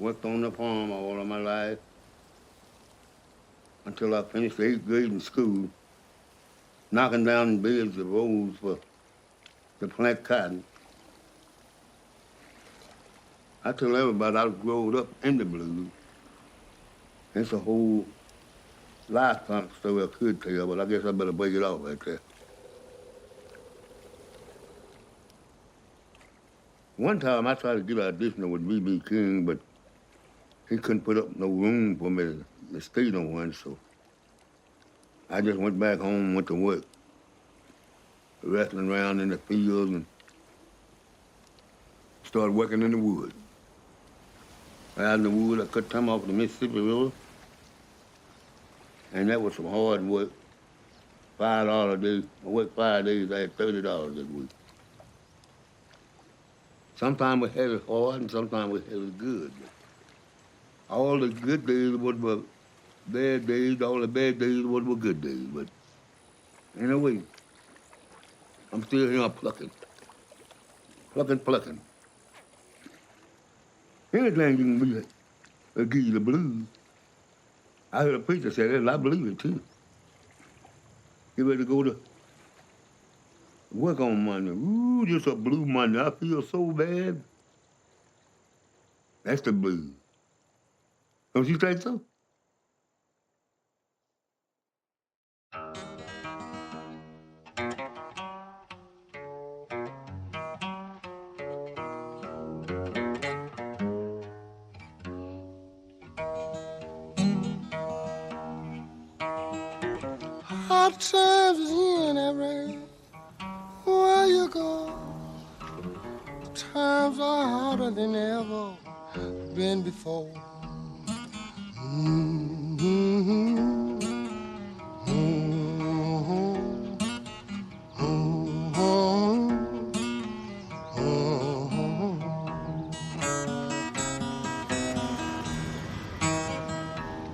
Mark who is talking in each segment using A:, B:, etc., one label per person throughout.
A: Worked on the farm all of my life until I finished the 8th grade in school, knocking down beds of roads to plant cotton. I tell everybody I growed up in the blues. It's a whole lifetime story I could tell, but I guess I better break it off right there. One time I tried to get an audition with B.B. King, but he couldn't put up no room for me to stay no one, so I just went back home, went to work, wrestling around in the fields and started working in the woods. Out in the woods, I cut time off the Mississippi River, and that was some hard work. $5 a day. I worked 5 days, I had $30 a week. Sometimes we had it hard and sometimes we had it good. All the good days were bad days, all the bad days were good days, but anyway, I'm still here plucking. Plucking. Anything you can be, will give you the blues. I heard a preacher say that, and I believe it too. You ready to go to work on Monday? Ooh, just a blue Monday. I feel so bad. That's the blues. Don't you think so?
B: Hard times in every where you go. Times are harder than ever been before.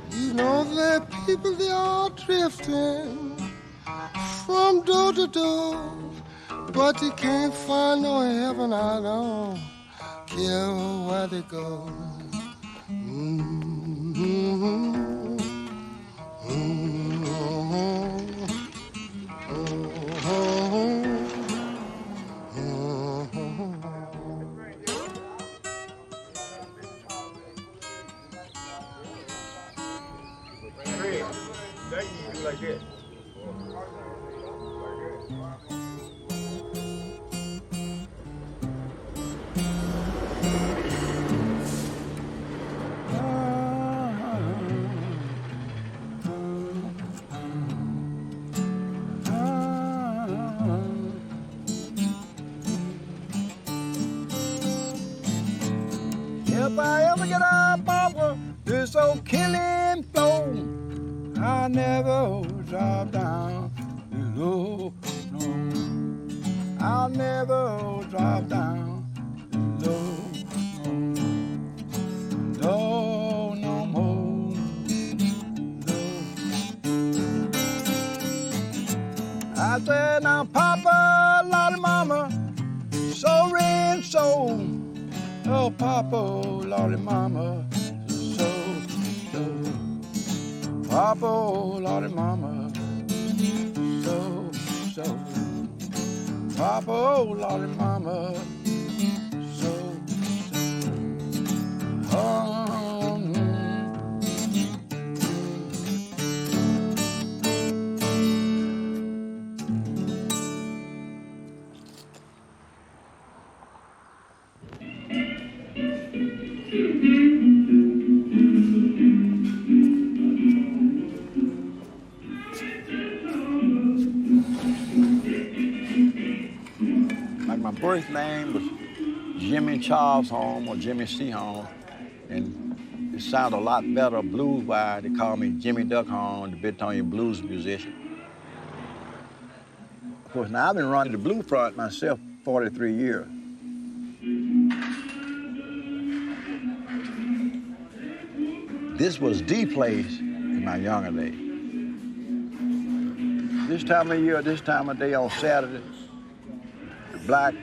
B: You know there are people, they are drifting from door to door, but you can't find no heaven. I don't care where they go.
A: Like that.
C: If I ever get up off of this old killing floor, I never drop down below, no. I'll never drop down below, no, no more, no. I said, now Papa, Lottie Mama, so and so. Oh, Papa, Lottie Mama, so. Papa, Lottie Mama, so. Papa, Lottie Mama, so. My birth name was Jimmy Charles Holmes or Jimmy C. Holmes, and it sounded a lot better blues-wise. They called me Jimmy Duck Holmes, the Britonian blues musician. Of course, now I've been running the blues front myself 43 years. This was the place in my younger days. This time of year, this time of day on Saturday, the black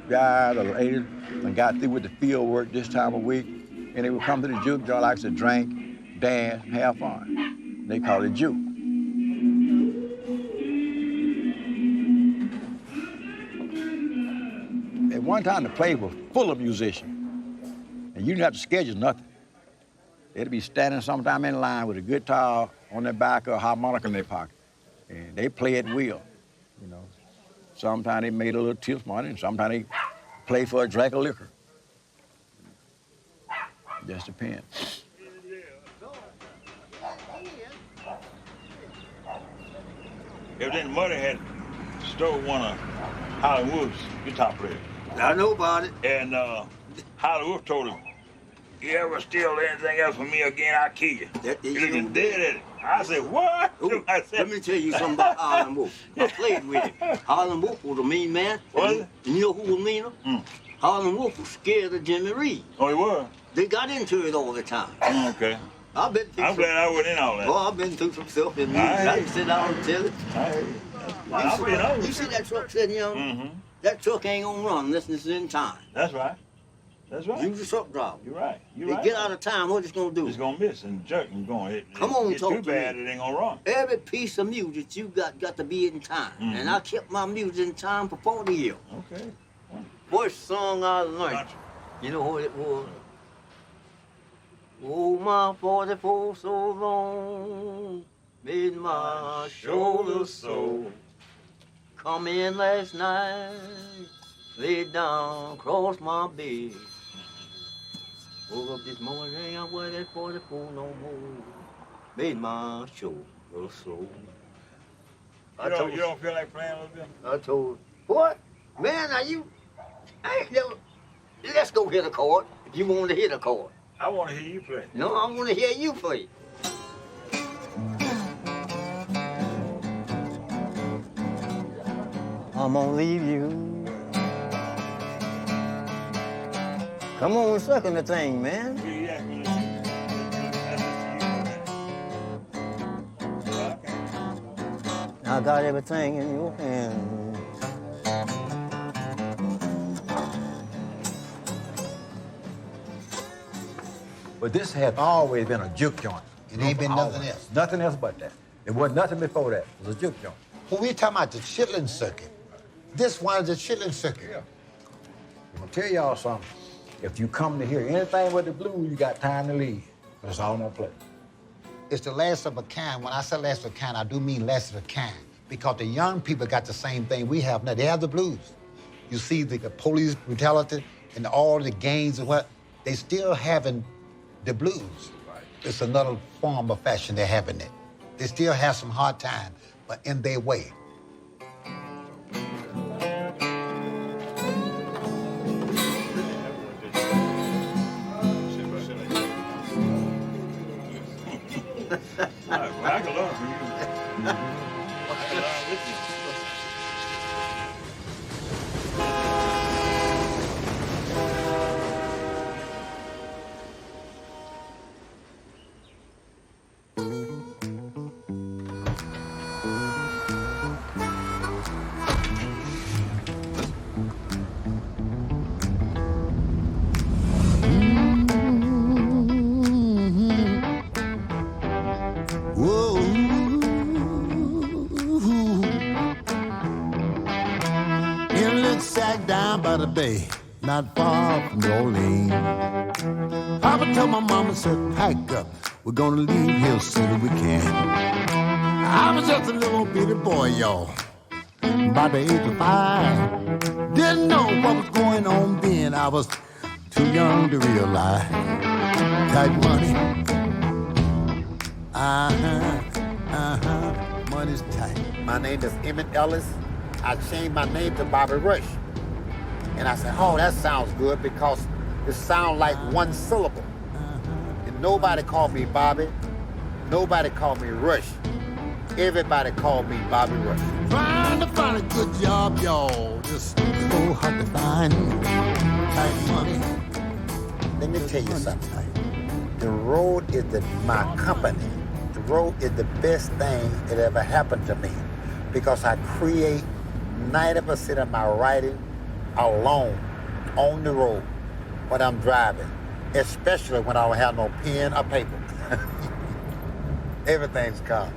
C: guy, the lady, and got through with the field work this time of week, And they would come to the juke joint like to drink, dance, have fun. They call it juke. At one time, the place was full of musicians, and you didn't have to schedule nothing. They'd be standing sometime in line with a guitar on their back or a harmonica in their pocket, and they play at will, you know. Sometimes they made a little tip money, and sometimes they played for a drink of liquor. Just depends.
D: Evidently, Muddy had stole one of Hollywood's guitar players.
E: I know about it.
D: And Hollywood told him, you ever steal anything else from me again, I'll kill you. He looking dead at it. I said, what?
E: Ooh,
D: I said,
E: let me tell you something about Harlem Wolf. I played with him. Harlem Wolf was a mean man.
D: Was it?
E: And you know who was meaner? Harlem Wolf was scared of Jimmy Reed.
D: Oh, he was?
E: They got into it all the time.
D: Okay.
E: I've been through
D: I'm glad I wasn't in all that.
E: Oh, I've been through some stuff in music. I can sit down and tell it. You see that truck sitting here?
D: Mm-hmm.
E: That truck ain't gonna run unless it's in time.
D: That's right. That's right.
E: Use the truck driver.
D: You're right. You're
E: They
D: right.
E: get out of time, what it's gonna do?
D: It's gonna miss and jerk and going.
E: Come on,
D: it's
E: talk
D: too
E: to
D: bad
E: me.
D: it ain't gonna run.
E: Every piece of music you got to be in time.
D: Mm-hmm.
E: And I kept my music in time for 40 years.
D: Okay.
E: First song I learned,
D: Gotcha.
E: you know what it was? Oh, my 44 so long, made my shoulder sore. Come in last night, laid down across my bed. Woke up this morning, ain't I wear that 44 no more. Made my shoulder sore.
D: You don't feel like playing a little bit?
E: I told her, what? Man, are you? I ain't never. Let's go hit a chord if you want to hit a chord.
D: I want to hear you play.
E: No, I want to hear you play. I'm gonna leave you. Come on, second the thing, man. I got everything in your hand.
C: But this has always been a juke joint.
F: It ain't been nothing else.
C: Nothing else but that. It wasn't nothing before that. It was a juke joint.
F: When we talking about the chitlin circuit, this one is the chitlin circuit.
C: Yeah. I'm gonna tell y'all something. If you come to hear anything with the blues, you got time to leave. But it's all gonna play.
F: It's the last of a kind. When I say last of a kind, I do mean last of a kind. Because the young people got the same thing we have now. They have the blues. You see the police brutality and all the gangs and what, they still having the blues. Right. It's another form of fashion they're having it. They still have some hard time, but in their way.
D: I can learn from you. I can learn with you.
B: By the bay, not far from New Orleans. Papa told my mama, said, pack up, we're gonna leave here soon as we can. I was just a little bitty boy, y'all, about the age of 5. Didn't know what was going on then, I was too young to realize. Tight money, money's tight.
F: My name is Emmett Ellis. I changed my name to Bobby Rush. And I said, oh, that sounds good because it sounds like one syllable. And nobody called me Bobby. Nobody called me Rush. Everybody called me Bobby Rush.
B: Trying to find a good job, y'all. Just so hard to find. Tight money.
F: Let me tell you something. The road is my company. The road is the best thing that ever happened to me because I create 90% of my writing alone on the road when I'm driving. especially when I don't have no pen or paper. Everything's gone.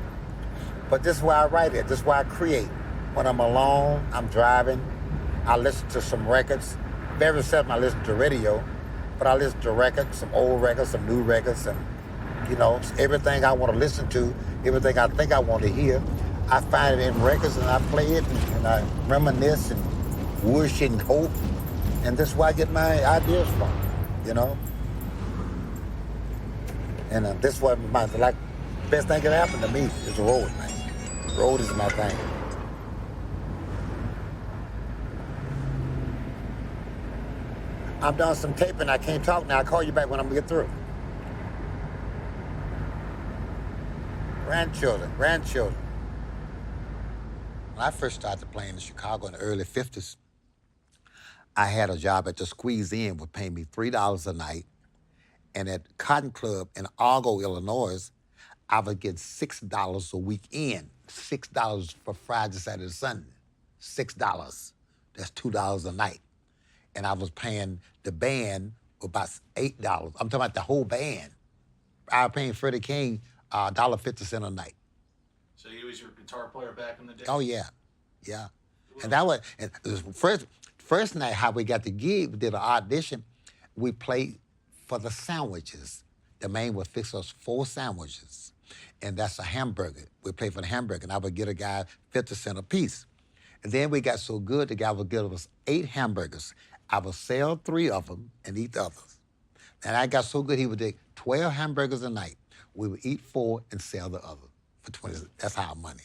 F: But this is why I write it. This is why I create. When I'm alone, I'm driving, I listen to some records. Very seldom I listen to radio, but I listen to records, some old records, some new records, and you know, everything I want to listen to, everything I think I want to hear, I find it in records and I play it and I reminisce and wish and hope. And this is where I get my ideas from, you know? And this is what my, like, best thing that happened to me is the road, man. The road is my thing. I've done some taping, I can't talk now. I'll call you back when I'm gonna get through. Grandchildren. When I first started playing in Chicago in the early 50s, I had a job at the Squeeze Inn, would pay me $3 a night. And at Cotton Club in Argo, Illinois, I would get $6 a weekend. $6 for Friday, Saturday, Sunday. $6. That's $2 a night. And I was paying the band about $8. I'm talking about the whole band. I was paying Freddie King $1.50 a night.
G: So he was your guitar player back in the day?
F: Oh, yeah. And that was, and first night how we got the gig, we did an audition. We played for the sandwiches. The man would fix us 4 sandwiches, and that's a hamburger. We played for the hamburger, and I would get a guy 50 cents a piece. And then we got so good, the guy would give us 8 hamburgers. I would sell 3 of them and eat the others. And I got so good, he would take 12 hamburgers a night. We would eat 4 and sell the other for 20. That's our money.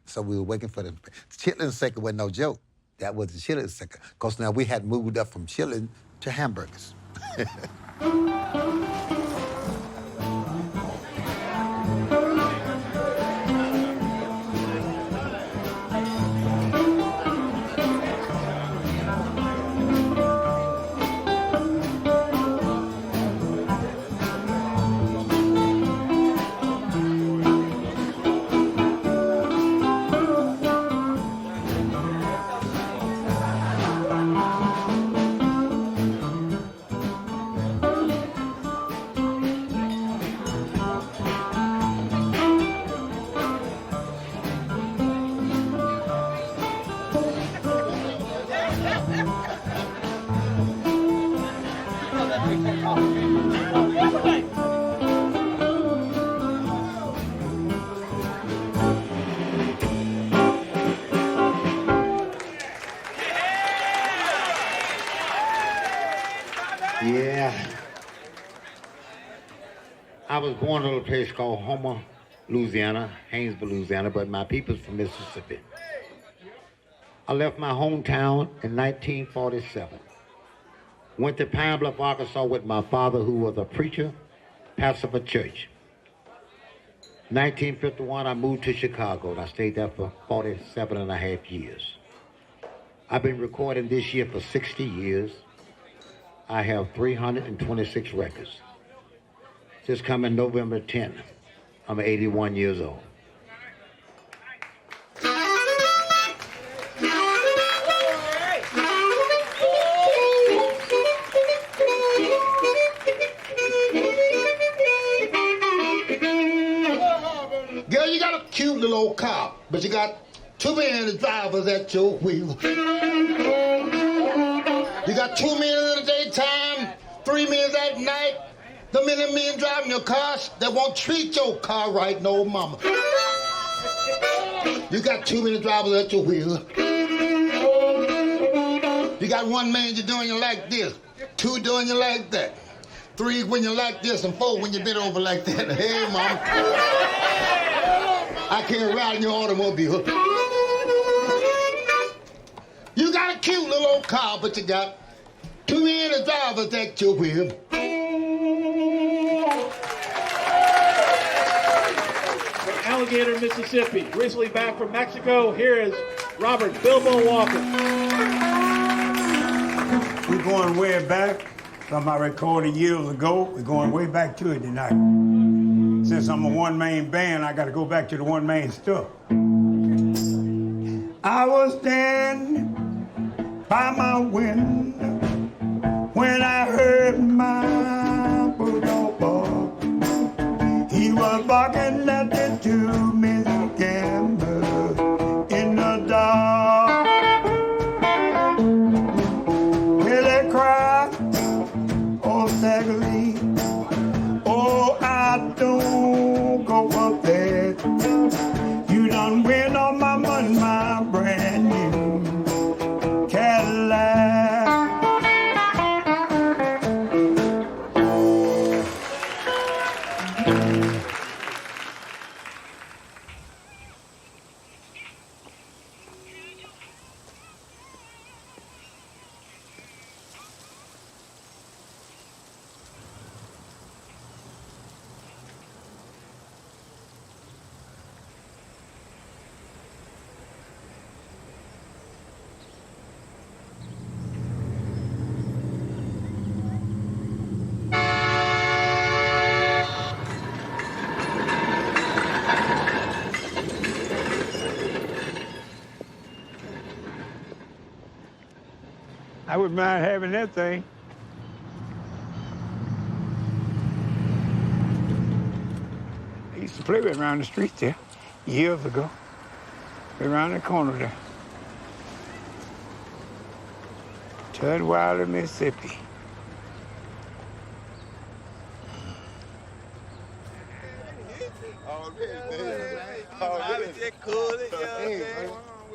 F: So we were waiting for the chitlin second was no joke. That was the chitlin second. Because now we had moved up from chitlin to hamburgers. I was born in a little place called Homer, Louisiana, Haynesville, Louisiana, but my people's from Mississippi. I left my hometown in 1947. Went to Pine Bluff, Arkansas with my father, who was a preacher, pastor of a church. 1951, I moved to Chicago, and I stayed there for 47 and a half years. I've been recording this year for 60 years. I have 326 records. Just coming November 10th, I'm 81 years old.
B: Girl, you got a cute little old car, but you got too many drivers at your wheel. You got 2 men in the daytime, 3 men at night. The men driving your cars that won't treat your car right, no mama. You got 2 many drivers at your wheel. You got 1 man you're doing you like this, 2 doing you like that, 3 when you like this, and 4 when you bend over like that. Hey, mama, I can't ride in your automobile. You got a cute little old car, but you got 2 many drivers at your wheel.
G: Alligator, Mississippi. Recently back from Mexico, here is Robert Bilbo Walker.
H: We're going way back. From I recorded years ago. We're going way back to it tonight. Since I'm a one-man band, I got to go back to the one-man stuff. I was standing by my window when I heard my barking at the two men gambler in the dark. Will they cry? Oh, Sagally. Oh, I don't go up there. You done win all my money, my brand new Cadillac. I wouldn't mind having that thing. I used to play with it around the street there years ago. Around the corner there. Tudweiler, Mississippi.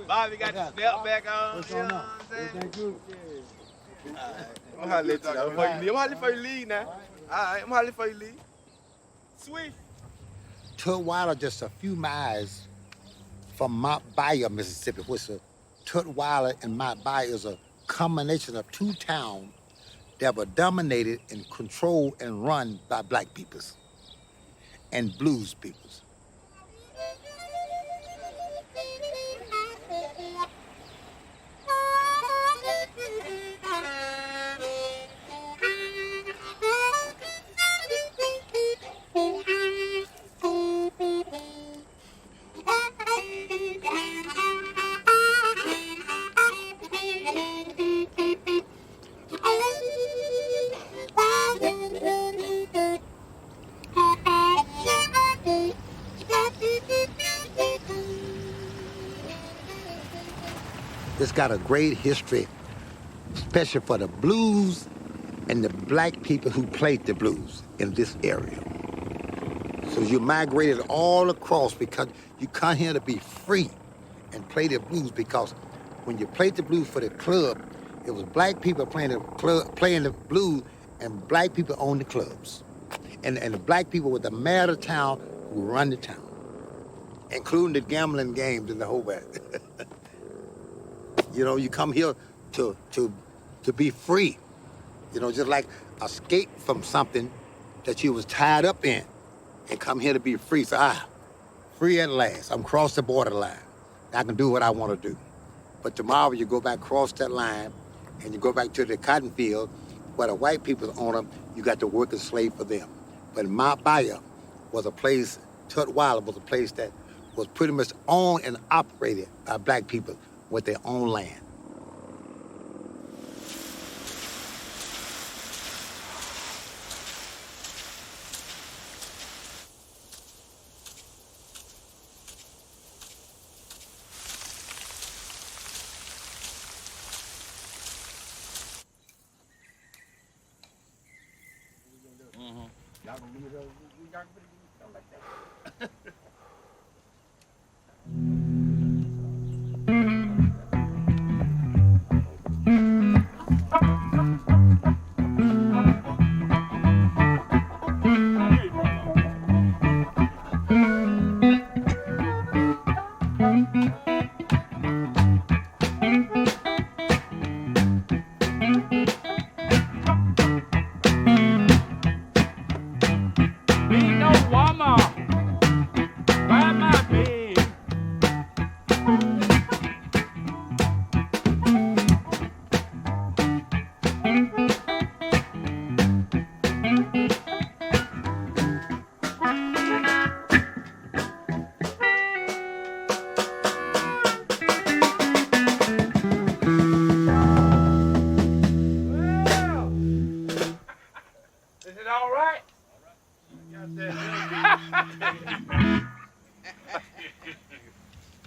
I: Bobby got the snap back on. What's going on? Everything good? I'm hollering for you leave now. All right, I'm hollering for you leave. Sweet.
F: Tutwiler just a few miles from Mount Bayou, Mississippi, which Tutwiler and Mount Bayou is a combination of two towns that were dominated and controlled and run by black peoples and blues peoples. It's got a great history, especially for the blues and the black people who played the blues in this area. So you migrated all across because you come here to be free and play the blues, because when you played the blues for the club, it was black people playing the blues, and black people owned the clubs. And the black people were the mayor of the town who run the town, including the gambling games and the whole bit. You know, you come here to be free. You know, just like escape from something that you was tied up in and come here to be free. So, free at last. I'm across the borderline. I can do what I want to do. But tomorrow you go back across that line and you go back to the cotton field where the white people own them, you got to work and slave for them. But Mount Bayou was a place, Tutwiler was a place that was pretty much owned and operated by black people with their own land.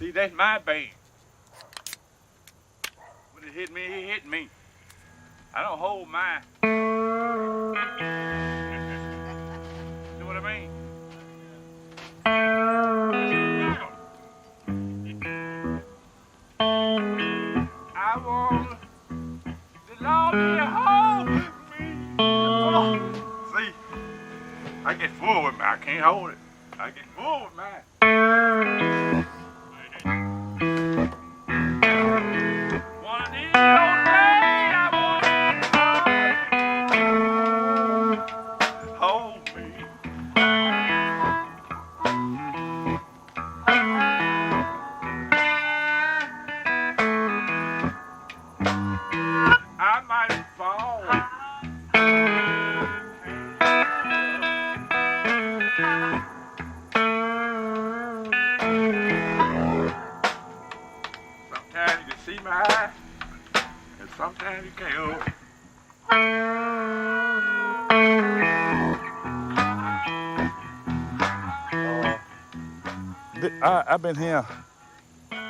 D: See, that's my band. When it hit me, it hit me. I don't hold mine. You know what I mean? I want the Lord to hold me. Oh. See, I get full with me. I can't hold it. I get full with mine. One of these old days, I want you to hold me. I might fall. Sometimes you can see my eyes, and sometimes you can't. I've been here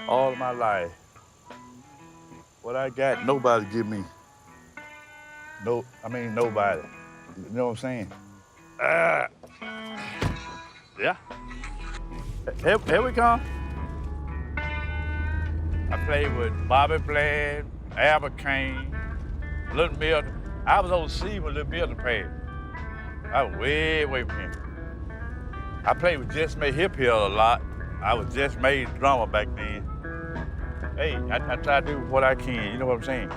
D: all my life. What I got, nobody give me. Nobody. You know what I'm saying? Yeah. Here we come. I played with Bobby Bland, King, Little Milton. I was overseas when Little Milton played. I was way away from him. I played with Just Made Hip Hill a lot. I was Just Made drummer back then. Hey, I try to do what I can, you know what I'm saying?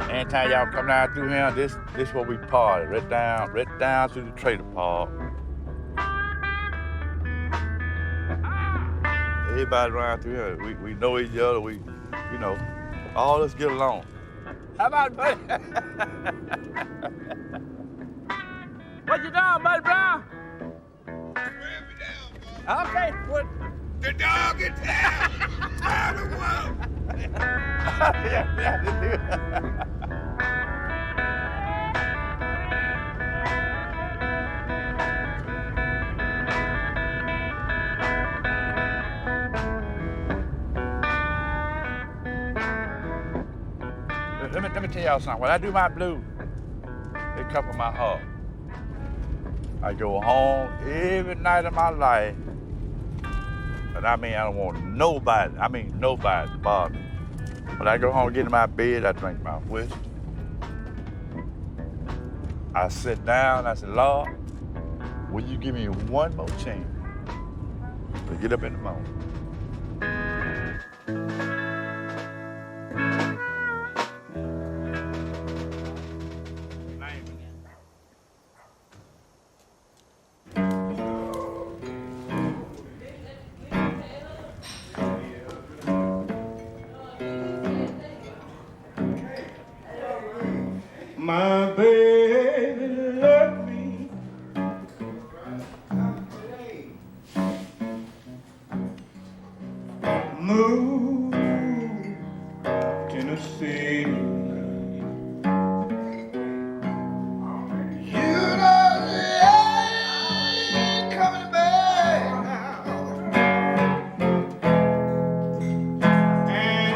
D: Anytime y'all come down through here, this where we party, right down to the trailer park. Everybody around through here, we know each other, you know, all of us get along. How about buddy? What you doing, Buddy Brown? Okay, what? The dog is down. Out of one. Let me tell y'all something. When I do my blues, it comes from my heart. I go home every night of my life, and I don't want nobody to bother me. When I go home, get in my bed, I drink my whiskey. I sit down, I say, Lord, will you give me one more chance to get up in the morning?
B: My baby left me. Moved Tennessee. You know they ain't coming back now. And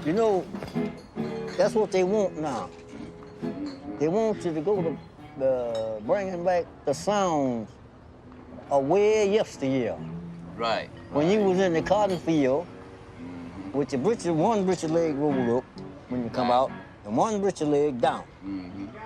E: You know, that's what they want now. They want you to go to bringing back the sounds of way yesteryear.
J: Right.
E: When you was in the cotton field, with your one britches leg rolled up when you come out, and one britches leg down.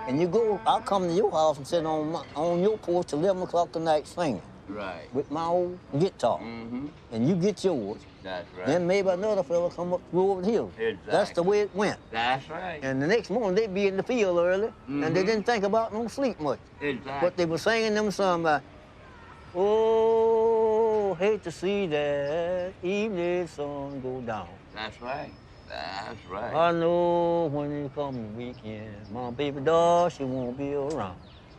E: And you go, I'll come to your house and sit on your porch till 11 o'clock at night singing.
J: Right.
E: With my old guitar. And you get yours.
J: That's right.
E: Then maybe another fella come up through over the hill.
J: Exactly.
E: That's the way it went.
J: That's right.
E: And the next morning, they'd be in the field early, and they didn't think about no sleep much.
J: Exactly.
E: But they were singing them songs by, oh, sure hate to see that evening sun go down.
J: That's right. That's right.
E: I know when it comes the weekend, my baby doll, she won't be around.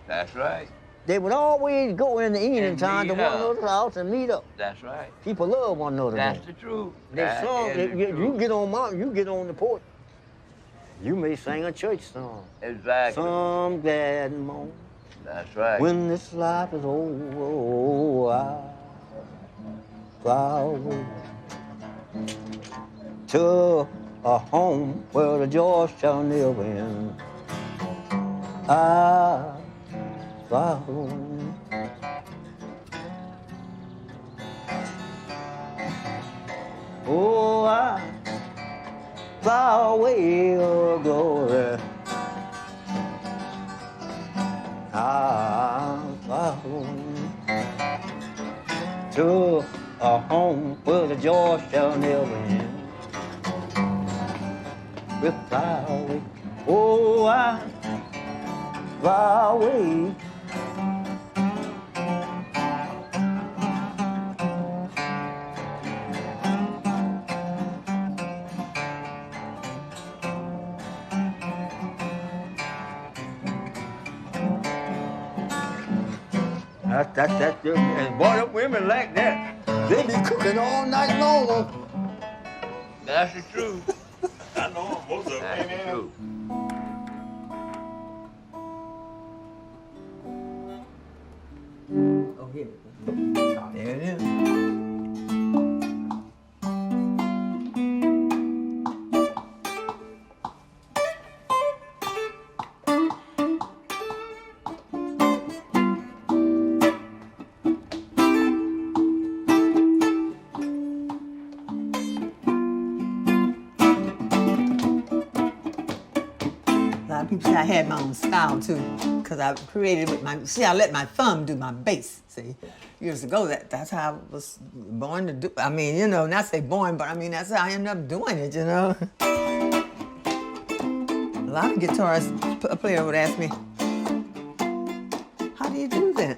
J: That's right.
E: They would always go in the evening time to
J: meet
E: one
J: up.
E: another's house and meet up.
J: That's right.
E: People love one another.
J: That's
E: then.
J: the truth.
E: They
J: That
E: song.
J: is the
E: You
J: truth.
E: get on the porch. You may sing a church song.
J: Exactly.
E: Some glad morning.
J: That's right.
E: When this life is over, I fly away to a home where the joy shall never end. I fly away. Oh, I fly away, oh glory. I fly away to a home where the joy shall never end. We'll fly away. Oh, I fly away. That's good. And boy, them women like that. They be cooking all night long.
J: That's the truth.
G: I know most of them.
J: That's the truth.
K: Oh, here we go. There it is. People say I had my own style too, because I created with my, see, I let my thumb do my bass, see. Years ago, that's how I was born to do, I mean, you know, not say born, but I mean, that's how I ended up doing it, you know. A lot of guitarists, a player would ask me, how do you do that?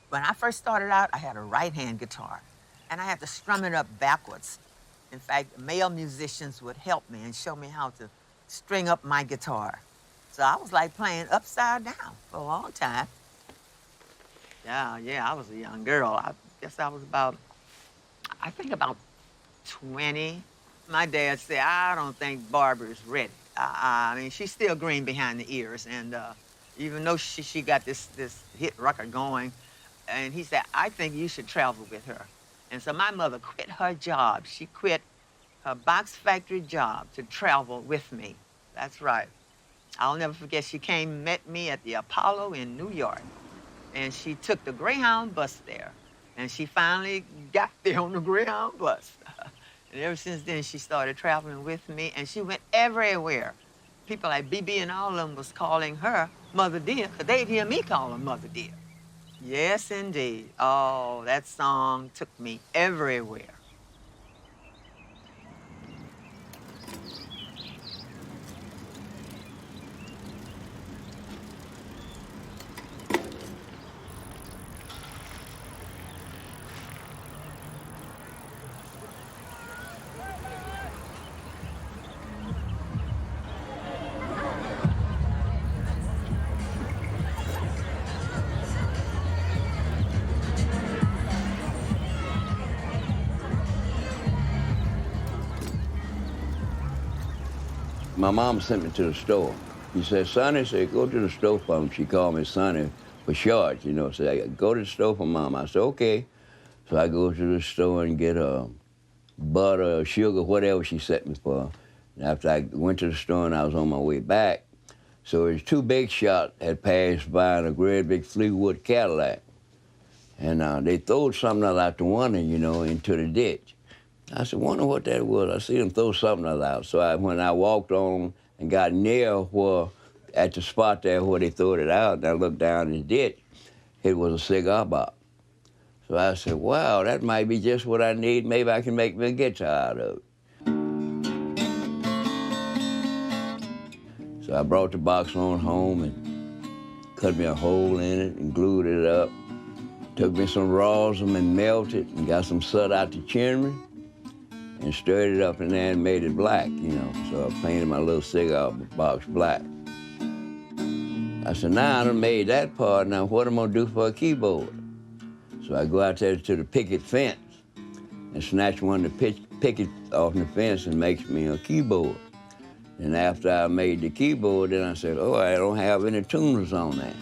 K: When I first started out, I had a right-hand guitar, and I had to strum it up backwards. In fact, male musicians would help me and show me how to string up my guitar. So I was like playing upside down for a long time. Yeah, I was a young girl. I guess I was about 20. My dad said, I don't think Barbara is ready. I mean, she's still green behind the ears, and even though she got this hit record going, and he said, I think you should travel with her. And so my mother quit her job. She quit her box factory job to travel with me. That's right. I'll never forget, she came and met me at the Apollo in New York. And she took the Greyhound bus there. And she finally got there on the Greyhound bus. And ever since then, she started traveling with me, and she went everywhere. People like BB and all of them was calling her Mother Dear, because they'd hear me call her Mother Dear. Yes, indeed. Oh, that song took me everywhere.
L: My mom sent me to the store. She said, Sonny, said, go to the store for me. She called me Sonny for short, you know. Said, go to the store for Mom. I said, okay. So I go to the store and get butter, sugar, whatever she set me for. And after I went to the store and I was on my way back, so there's two big shots had passed by in a great big Fleetwood Cadillac. And they threw something out the window, you know, into the ditch. I said, wonder what that was. I see them throw something out. So when I walked on and got near at the spot there where they threw it out, and I looked down in the ditch, it was a cigar box. So I said, wow, that might be just what I need. Maybe I can make me a guitar out of it. So I brought the box on home and cut me a hole in it and glued it up. Took me some rosin and melted and got some soot out the chimney and stirred it up in there and made it black, you know. So I painted my little cigar box black. I said, now I done made that part, now what am I gonna do for a keyboard? So I go out there to the picket fence and snatch one of the picket off the fence and makes me a keyboard. And after I made the keyboard, then I said, oh, I don't have any tuners on that.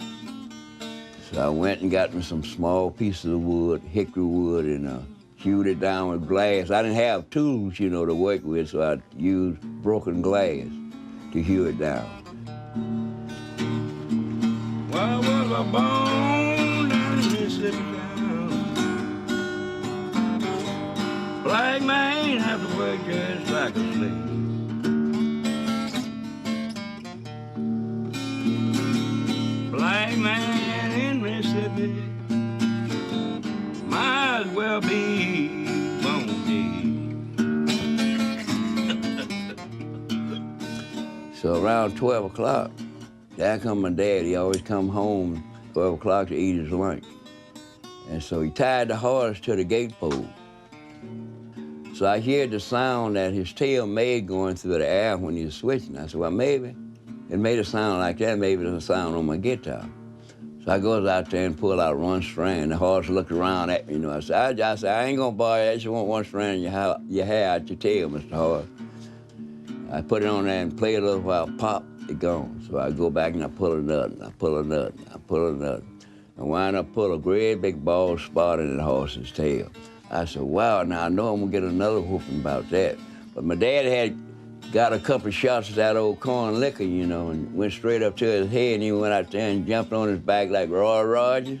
L: So I went and got me some small pieces of wood, hickory wood, and hewed it down with glass. I didn't have tools, you know, to work with, so I used broken glass to hew it down.
M: Why was I born down in Mississippi town? Black man have to work just like a slave. Black man in Mississippi might as well be bone dead.
L: So around 12 o'clock, there come my dad. He always come home 12 o'clock to eat his lunch. And so he tied the horse to the gate pole. So I hear the sound that his tail made going through the air when he was switching. I said, well, maybe it made a sound like that. Maybe it's a sound on my guitar. So I goes out there and pull out one string. The horse looked around at me, you know. I said, I ain't gonna borrow that. You want one string in your hair out your tail, Mr. Horse. I put it on there and play a little while, pop, it gone. So I go back and I pull a nut, and I pull a nut, and I pull a nut. And wind up pull a great big bald spot in the horse's tail. I said, wow, now I know I'm gonna get another whooping about that. But my dad had got a couple of shots of that old corn liquor, you know, and went straight up to his head, and he went out there and jumped on his back like Roy Rogers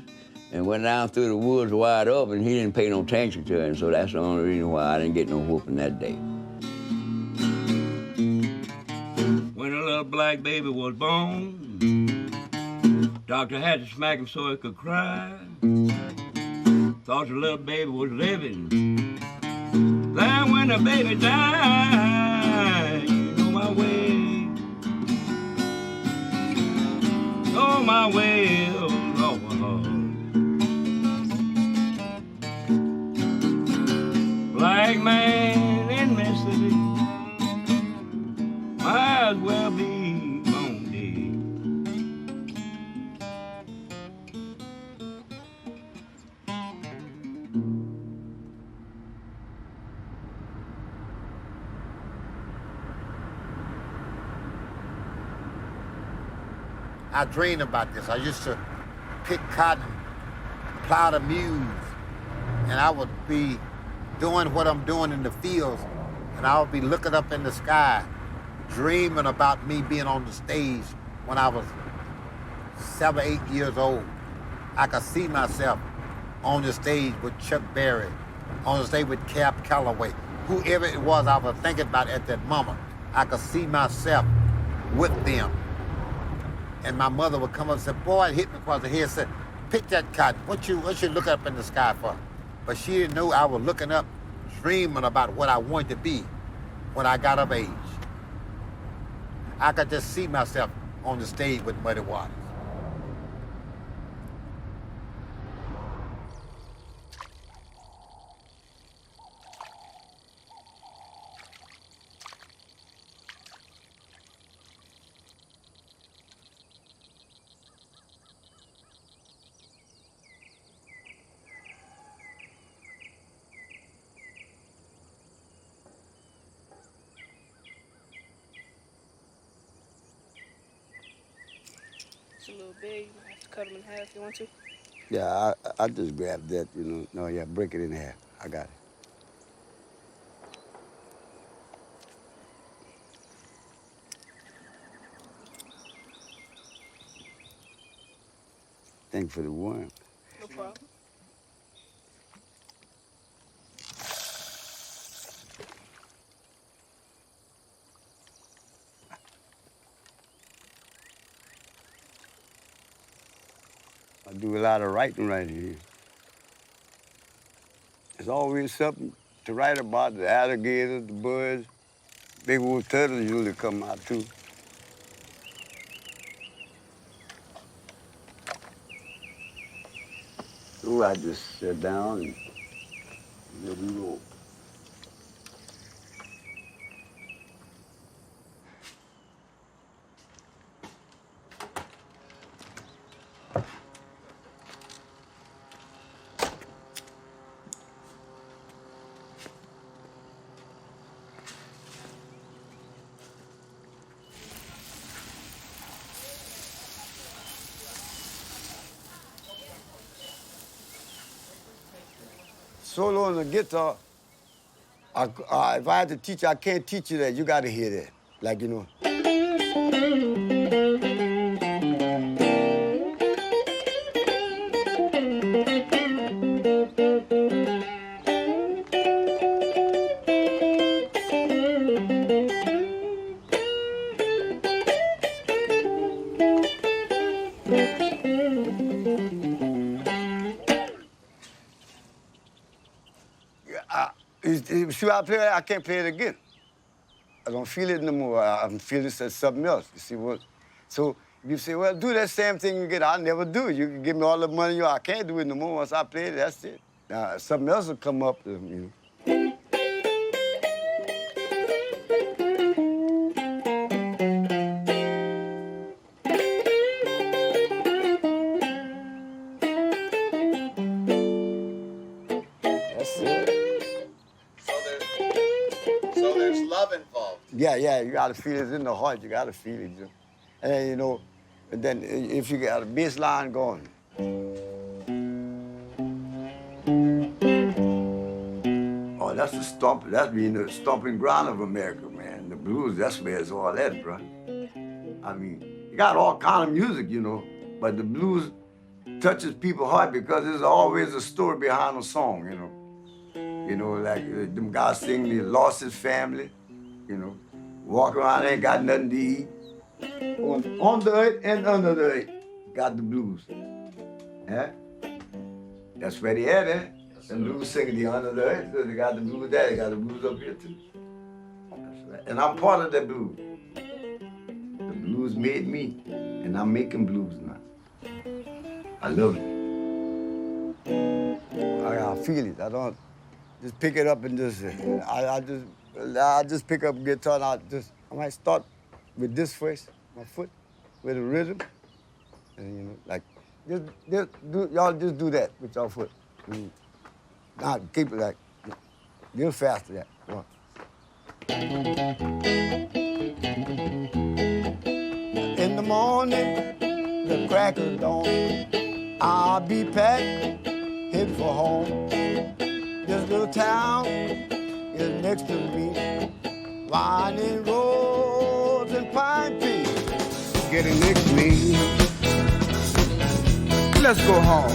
L: and went down through the woods wide open. He didn't pay no attention to it, and so that's the only reason why I didn't get no whooping that day.
M: When a little black baby was born, doctor had to smack him so he could cry. Thought the little baby was living. Then when the baby died, you know my way. Know my way, oh Lord. Black man in Mississippi might as well be bone dead.
F: I dreamed about this. I used to pick cotton, plow the mules, and I would be doing what I'm doing in the fields, and I would be looking up in the sky, dreaming about me being on the stage when I was 7, 8 years old. I could see myself on the stage with Chuck Berry, on the stage with Cab Calloway, whoever it was I was thinking about at that moment. I could see myself with them. And my mother would come up and say, boy, hit me across the head and said, pick that cotton. What you look up in the sky for? But she didn't know I was looking up, dreaming about what I wanted to be when I got of age. I could just see myself on the stage with Muddy Waters.
N: It's a little big. You have to cut them in half if you want to.
H: Yeah, I just grabbed that, you know. No, yeah, break it in half. I got it. Thank you for the worm.
N: No problem.
H: I do a lot of writing right here. There's always something to write about. The alligators, the birds, big old turtles usually come out too. So I just sit down and let it roll. Solo on the guitar, if I had to teach you, I can't teach you that. You got to hear that. Like, you know. See, I play it, I can't play it again. I don't feel it no more. I'm feeling something else. You see what? So you say, well, do that same thing again. I'll never do it. You can give me all the money I can't do it no more. Once I play it, that's it. Now, something else will come up, you know. Yeah, you gotta feel it in the heart. You gotta feel it. And then, you know, and then if you got a bass line going. Oh, that's the stomp. That's the stomping ground of America, man. The blues, that's where it's all at, bro. I mean, you got all kind of music, you know, but the blues touches people's heart because there's always a story behind a song, you know. You know, like them guys sing, they lost his family, you know. Walk around, ain't got nothing to eat. On the earth and under the earth, got the blues. Yeah? That's where they at, eh? The blues singing the under the earth, so they got the blues there, they got the blues up here too. That's right. And I'm part of that blues. The blues made me, and I'm making blues now. I love it. I feel it. I don't just pick it up and just, I just pick up a guitar and I might start with this first, my foot, with a rhythm. And, you know, like, y'all just do that with your foot. Now, keep it like, a little faster, that. One. In the morning, the crack of dawn, I'll be packed, head for home. This little town is next to me, winding roads and pine trees, getting next to me. Let's go home.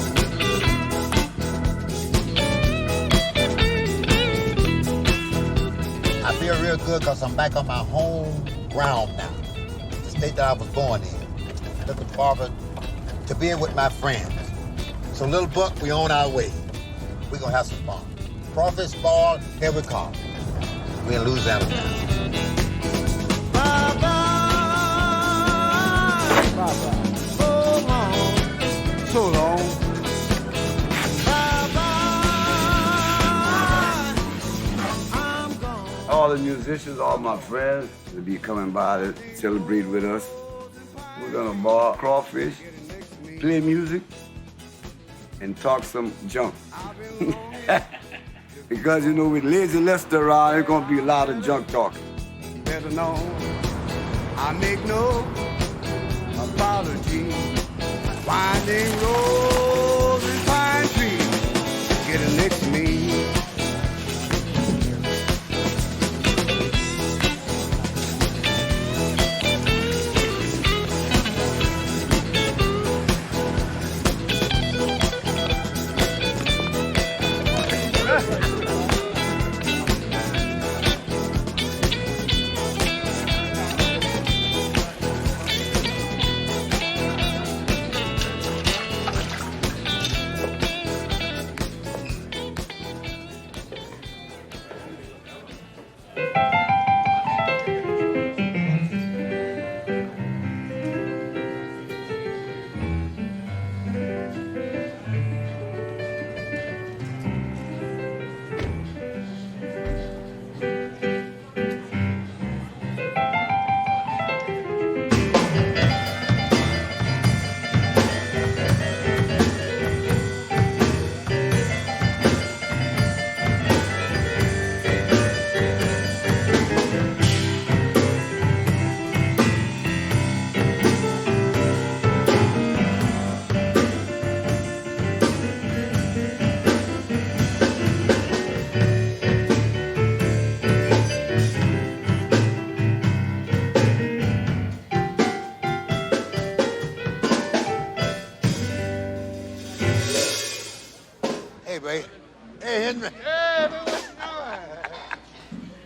F: feel real good because I'm back on my home ground now. The state that I was born in. Looking forward to being with my friends. So Lil Buck, we on our way. We're gonna have some fun. Crawfish ball, here we come. We in Louisiana now.
H: So long. All the musicians, all my friends will be coming by to celebrate with us. We're gonna bar crawfish, play music, and talk some junk. Because, you know, with Lazy Lester around, there's gonna be a lot of junk talking. Better know, I make no apology. Winding roads and pine trees, getting next to me.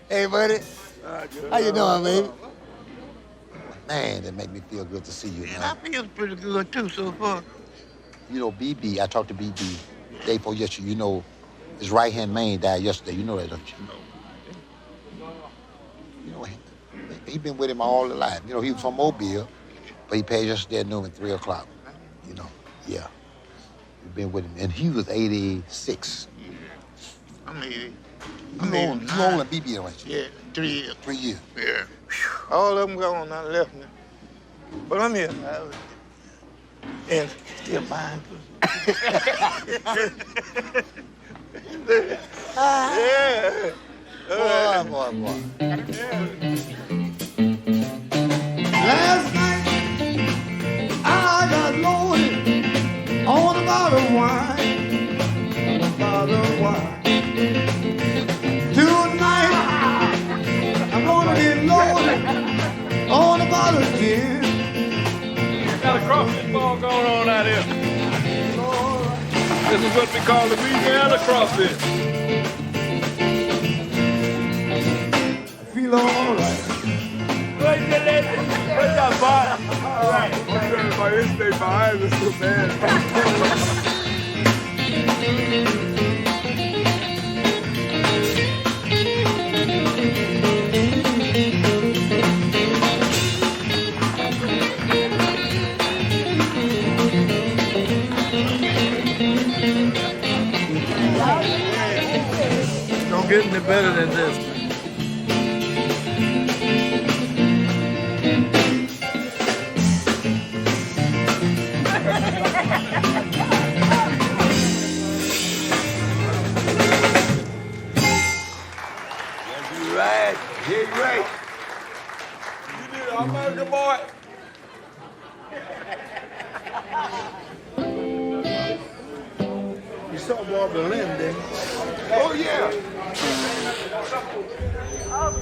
F: Hey, buddy. How you doing, baby? Man, that make me feel good to see you, man.
J: I feel pretty good, too, so far.
F: You know, BB, I talked to BB day before yesterday. You know, his right-hand man died yesterday. You know that, don't you? You know, he been with him all the life. You know, he was from Mobile, but he passed yesterday at noon at 3 o'clock. You know, yeah. He been with him, and he was 86.
J: I'm 80.
F: You older than BB, ain't you?
J: Yeah, 3 years.
F: 3 years.
J: Yeah. All of them gone, I left me. But I'm here. And still buying pussy. Yeah.
F: Boy.
H: Last night, I got loaded on a bottle of wine. Tonight, I'm gonna get loaded on a bottle of gin.
D: Got a crawfish ball going on out here. This is what we call the Louisiana crawfish.
H: I feel all right.
D: Good job, Bob. All right.
I: My instinct behind is so bad.
D: Don't get any better than this.
H: Right, get right.
I: You did it, American boy.
J: You saw Barbara Lynn, didn't you?
I: Oh, yeah.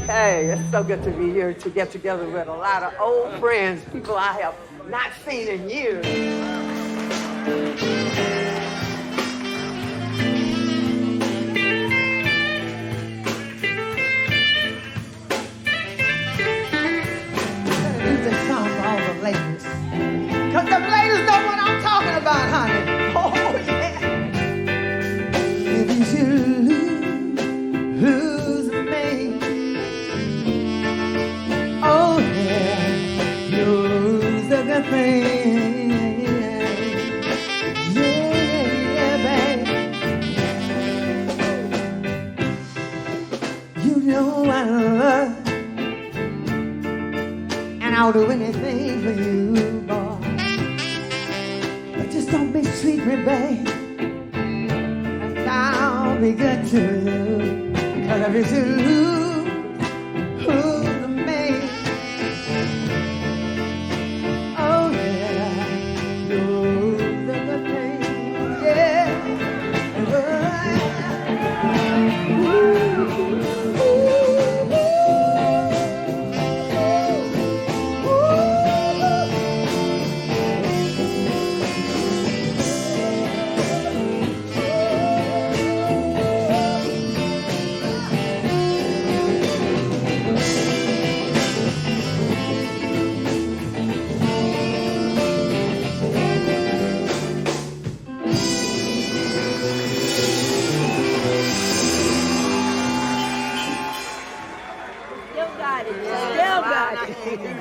K: Okay, it's so good to be here to get together with a lot of old friends, people I have not seen in years.
O: You know I love, and I'll do anything for you, boy. But just don't mistreat me, babe, and I'll be good to you. 'Cause if it's who's the man? Oh yeah, you're the thing, yeah.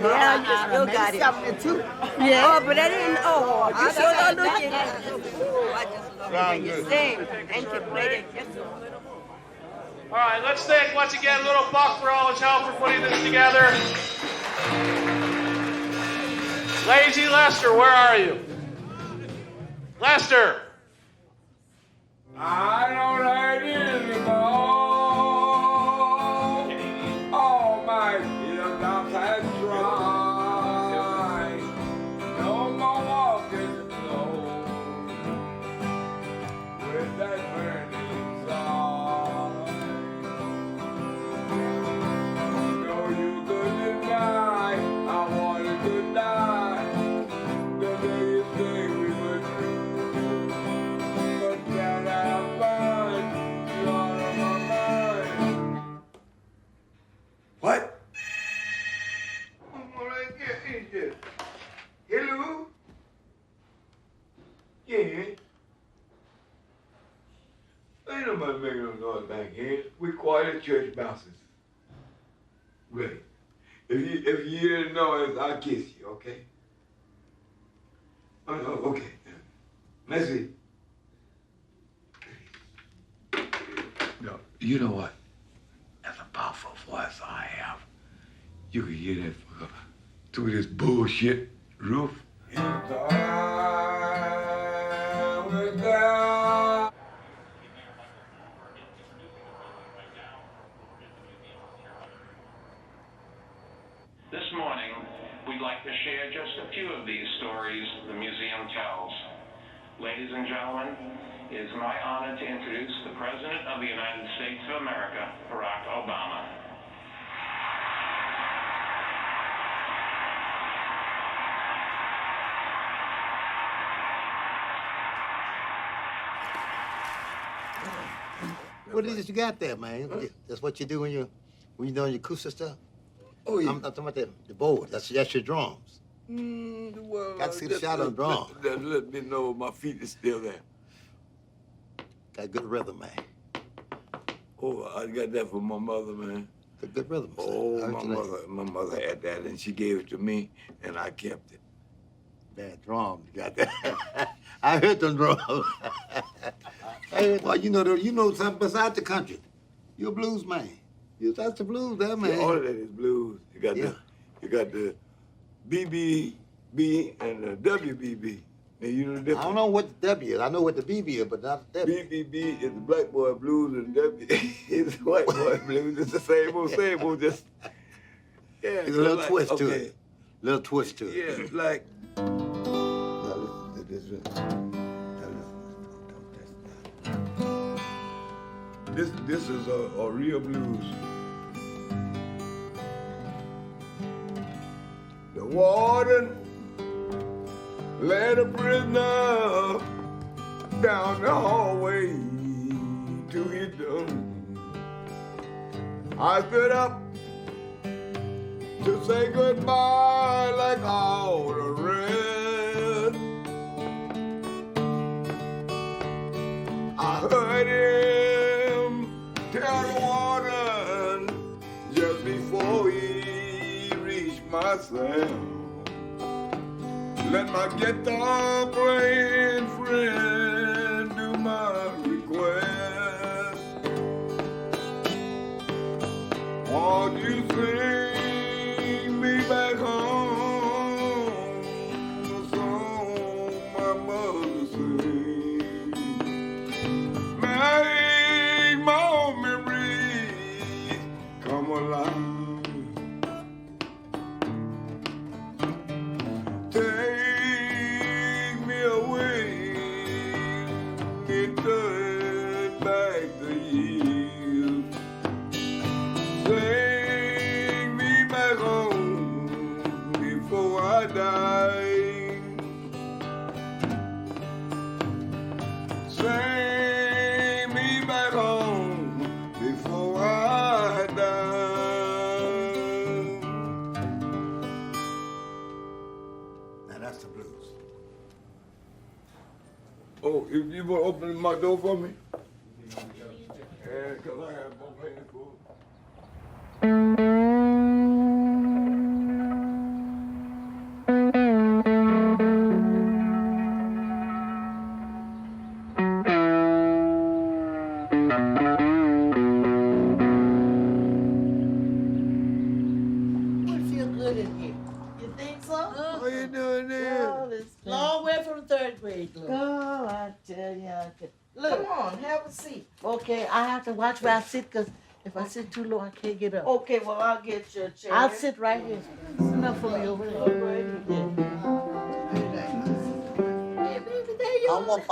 P: Yeah, you still got it. Something too. Yeah. Oh, but I didn't. Oh, you sure don't look it. Oh, I just love the way you sing and you play it just a little more.
G: All right, let's thank once again Lil Buck for all his help for putting this together. Lazy Lester, where are you? Lester.
Q: I don't hurt anymore. All my teardrops had dried. No more walking alone with that burning side. No, you couldn't deny. I wanted to die. The day you say we were through. But can I find you out of my mind?
H: What?
Q: Hello? Yeah. Ain't nobody making no noise back here. We quiet church bouncers. Right. If you hear the noise, I'll kiss you, okay? Oh, no, okay. Let's see. No, you know what? That's a powerful voice I have. You can hear that through this bullshit roof.
R: This morning, we'd like to share just a few of these stories the museum tells. Ladies and gentlemen, it is my honor to introduce the President of the United States of America, Barack Obama.
F: What is it you got there, man? That's what you do when you're doing your acoustic stuff?
H: Oh, yeah.
F: I'm talking about the board. That's your drums.
H: Well,
F: Got to see the shot on the drum.
H: Let me know my feet is still there.
F: Got good rhythm, man.
H: Oh, I got that from my mother, man.
F: Good rhythm.
H: Oh, my mother had that, and she gave it to me, and I kept it.
F: Bad drums, you got that. I heard them drums. Well, you know something besides the country. You're a blues man. That's the blues there, man.
H: Yeah, all of that is blues. You got the BBB and the WBB. Now, you know the difference?
F: I don't know what the W is. I know what the BB is, but not the W.
H: BBB is the black boy blues, and W is the white boy blues. It's the same old, just... Yeah,
F: There's a little twist to it. Little twist to it.
H: Yeah, like... This is a real blues. The warden led a prisoner down the hallway to his doom. I stood up to say goodbye like all the rest. I heard him tell the warden just before he reached my cell. Let my guitar playing friend do my request.
Q: Won't you sing me back home? The song my mother sing. Make my memories come alive. Take me away and turn back the years. Take me back home before I die. Take me back home before I die.
F: Now that's the blues.
Q: Oh, if you want to open my door for me? Yeah, because I have both hands full.
S: We feel good in here. You think so?
Q: How you doing there?
S: Girl, it's long way from the 3rd grade. Look. Girl, I tell you, look. Come on, have a seat. Okay, I have to watch where I sit because if I sit too low, I can't get up. Okay, well, I'll get you a chair. I'll sit right here. It's enough for me over there.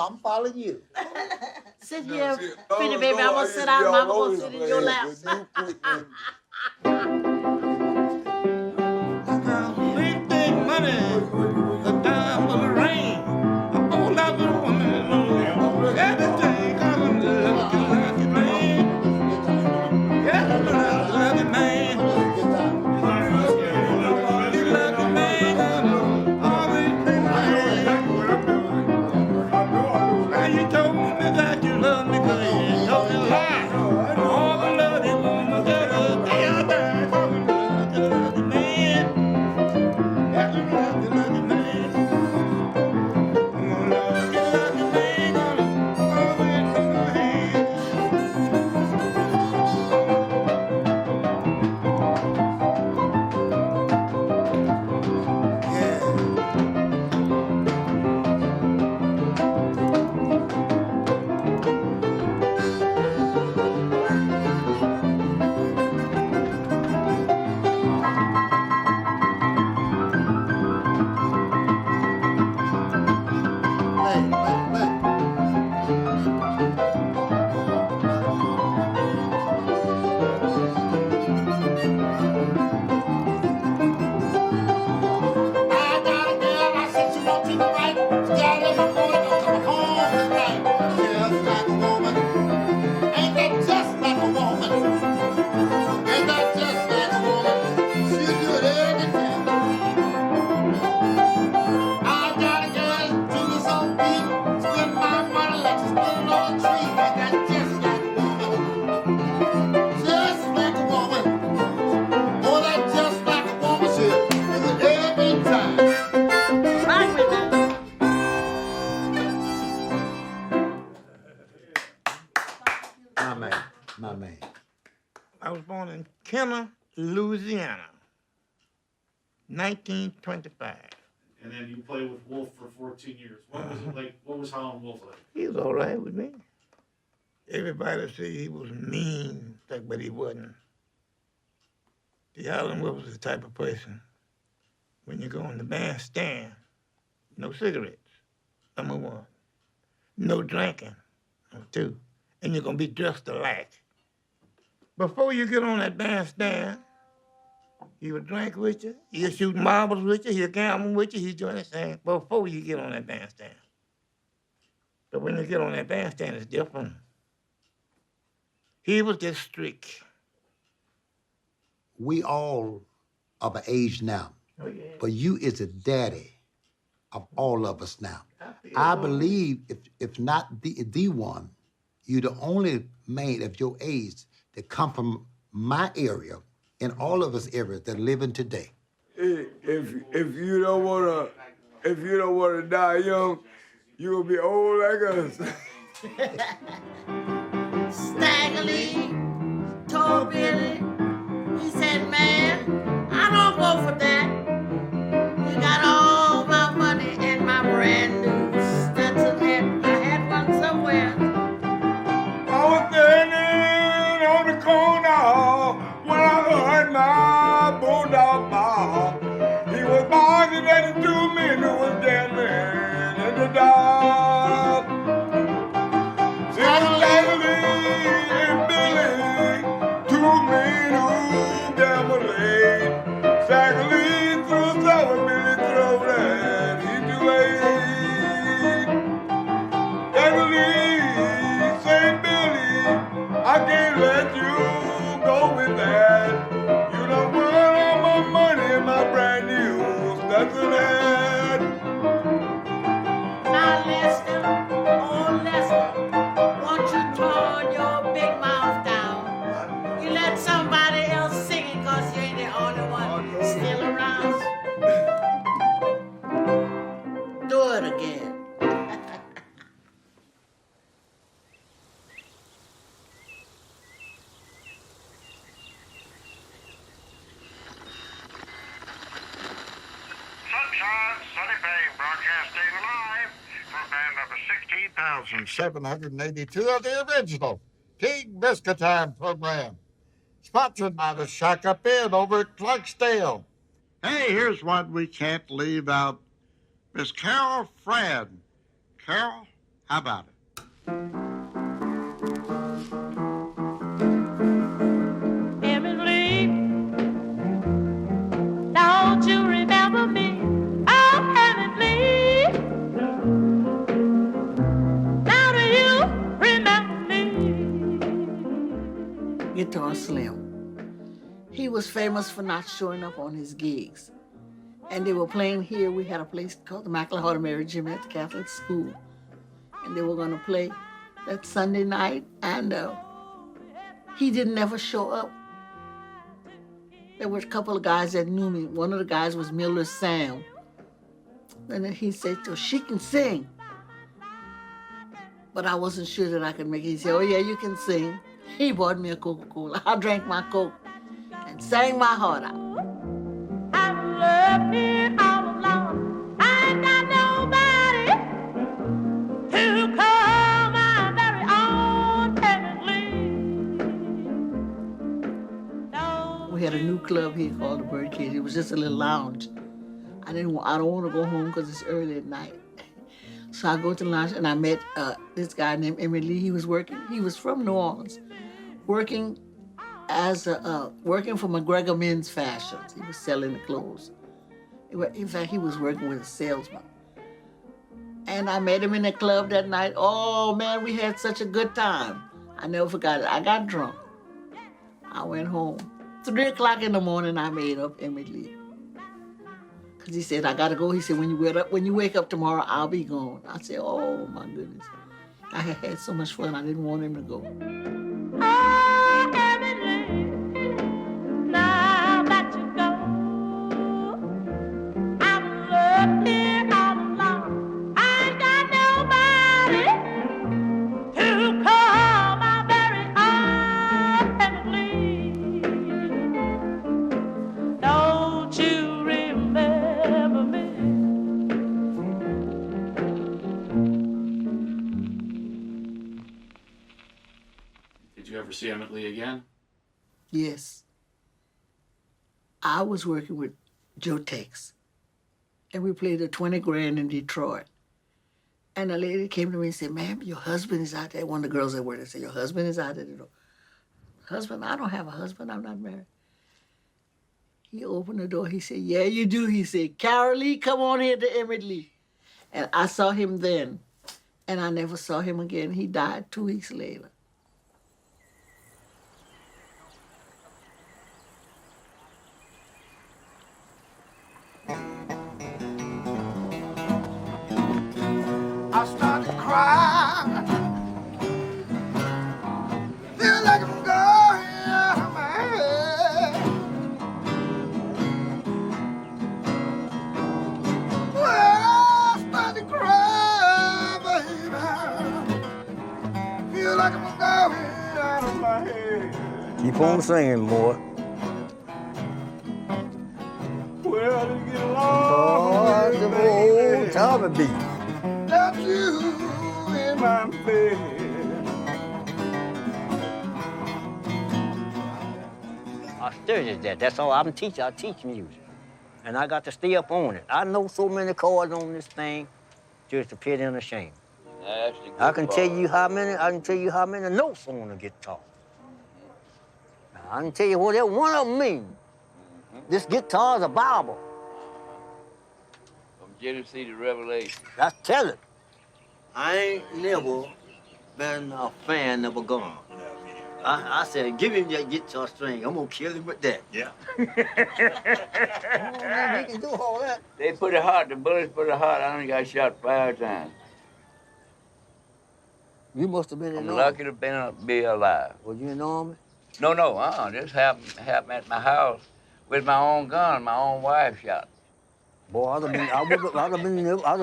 F: I'm following you.
S: Sit here, pretty baby. I'm gonna sit down and I'm gonna sit in your lap.
J: Big, big money, the time of the rain. A whole lot of women, everything comes to lucky man. Yeah, lucky man. Lucky man, always been now you told me that you love me, girl. You told me a lie. All the love you want to do, they are dying for me. Lucky man. Lucky man. I'm gonna get lucky man. Always in my hand.
F: My man.
J: I was born in Kenner, Louisiana, 1925.
G: And then you played with Wolf for 14 years. What was it like? What was Howlin' Wolf like?
J: He was all right with me. Everybody said he was mean, but he wasn't. The Howlin' Wolf was the type of person, when you go in the bandstand, no cigarettes, number one. No drinking, number two. And you're gonna be dressed alike. Before you get on that bandstand, he would drink with you, he'll shoot marbles with you, he'll gamble with you, he's doing the same before you get on that bandstand. But when you get on that bandstand, it's different. He was just strict.
F: We all of an age now, but you is a daddy of all of us now. I believe if not the one, you're the only man of your age that come from my area and all of us areas that are living today.
Q: If you don't wanna die young, you will be old like us.
S: Staggerly, tall Billy,
Q: dark. He was barking at the two men who was gambling in the dark. Shaggy and Billy, two men who gamble late. Shaggy threw sour, Billy threw that. He too late. Shaggy, St. Billy, I can't let you go with that. You don't want all my money in my brand new Stetson hat.
S: Now, Lester, oh, Lester, won't you turn your big mouth down? You let somebody else sing it because you ain't the only one still around. Do it again.
T: Sunshine, Sunny Bay, broadcasting live from band number 16,782 of the original King Biscuit Time program. Sponsored by the Shack Up Inn over at Clarksdale. Hey, here's one we can't leave out. Miss Carol Fran. Carol, how about it?
O: Emily, don't you remember me? Oh, Emily, now do you remember me?
S: Guitar Slim. He was famous for not showing up on his gigs. And they were playing here. We had a place called the Immaculate Mary Gym at the Catholic school. And they were going to play that Sunday night. And he didn't ever show up. There were a couple of guys that knew me. One of the guys was Miller Sam. And then he said, so she can sing. But I wasn't sure that I could make it. He said, oh yeah, you can sing. He bought me a Coca-Cola. I drank my Coke and sang my heart out.
O: I'm loved here all alone. I ain't got nobody to call my very own Emily.
S: We had a new club here called the Birdcage. It was just a little lounge. I don't want to go home because it's early at night. So I go to lunch and I met this guy named Emily. He was from New Orleans, working for McGregor Men's Fashions. He was selling the clothes. In fact, he was working with a salesman. And I met him in the club that night. Oh man, we had such a good time. I never forgot it. I got drunk. I went home. 3 o'clock in the morning, I made up Emily. Because he said, I got to go. He said, when you wake up tomorrow, I'll be gone. I said, oh my goodness. I had had so much fun, I didn't want him to go.
O: Oh, Emily, now that you go, I'm loved here all alone. I ain't got nobody to call my very own Emily. Don't you remember me?
U: Did you ever see Emmett Lee again?
S: Yes. I was working with Joe Tex, and we played a 20 grand in Detroit. And a lady came to me and said, ma'am, your husband is out there. One of the girls that worked there said, your husband is out there. Husband? I don't have a husband. I'm not married. He opened the door. He said, yeah, you do. He said, Carol Lee, come on here to Emmett Lee. And I saw him then, and I never saw him again. He died 2 weeks later.
T: I started crying. Feel like I'm going out of my head. Well, I started crying, baby. Feel like I'm going out of my head.
C: Keep on singing, boy.
T: Well, to get along with
C: the old Tommy beat.
T: Got you in my bed.
V: Our sturgeon's dead. That's all I'm teaching. I teach music.
E: and I got to stay up on it. I know so many chords on this thing, just to pit in a shame. I can tell you how many notes on the guitar. Now, I can tell you what every one of them mean. This guitar is a Bible.
L: From Genesis to Revelation.
E: That's tell it. I ain't never been a fan of a gun. I said, give him that guitar string. I'm gonna kill him with that. Yeah. Oh, man, he can do all that.
L: They put it hot, the bullets put it hot. I only got shot 5 times.
E: You must have been in
L: I'm
E: the
L: lucky to be alive.
E: Was you in the Army?
L: No, this happened at my house with my own gun, my own wife shot.
E: Boy, I'd have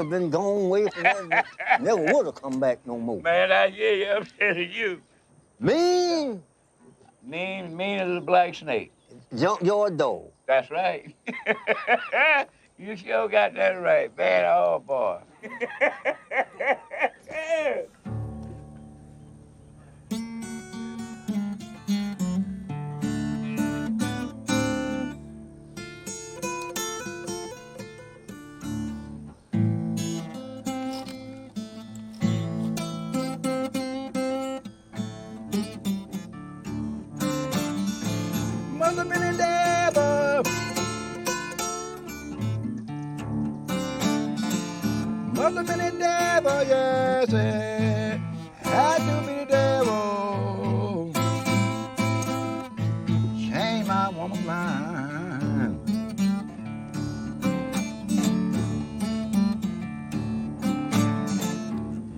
E: been gone away from that. Never would have come back no more.
L: Man, I hear you, I'm telling you.
E: Mean?
L: Mean as a black snake.
E: Junkyard dog.
L: That's right. You sure got that right, man. Oh, boy.
C: Must have been a devil. Must have been a devil, yes, it had to be the devil. Change my woman's mind.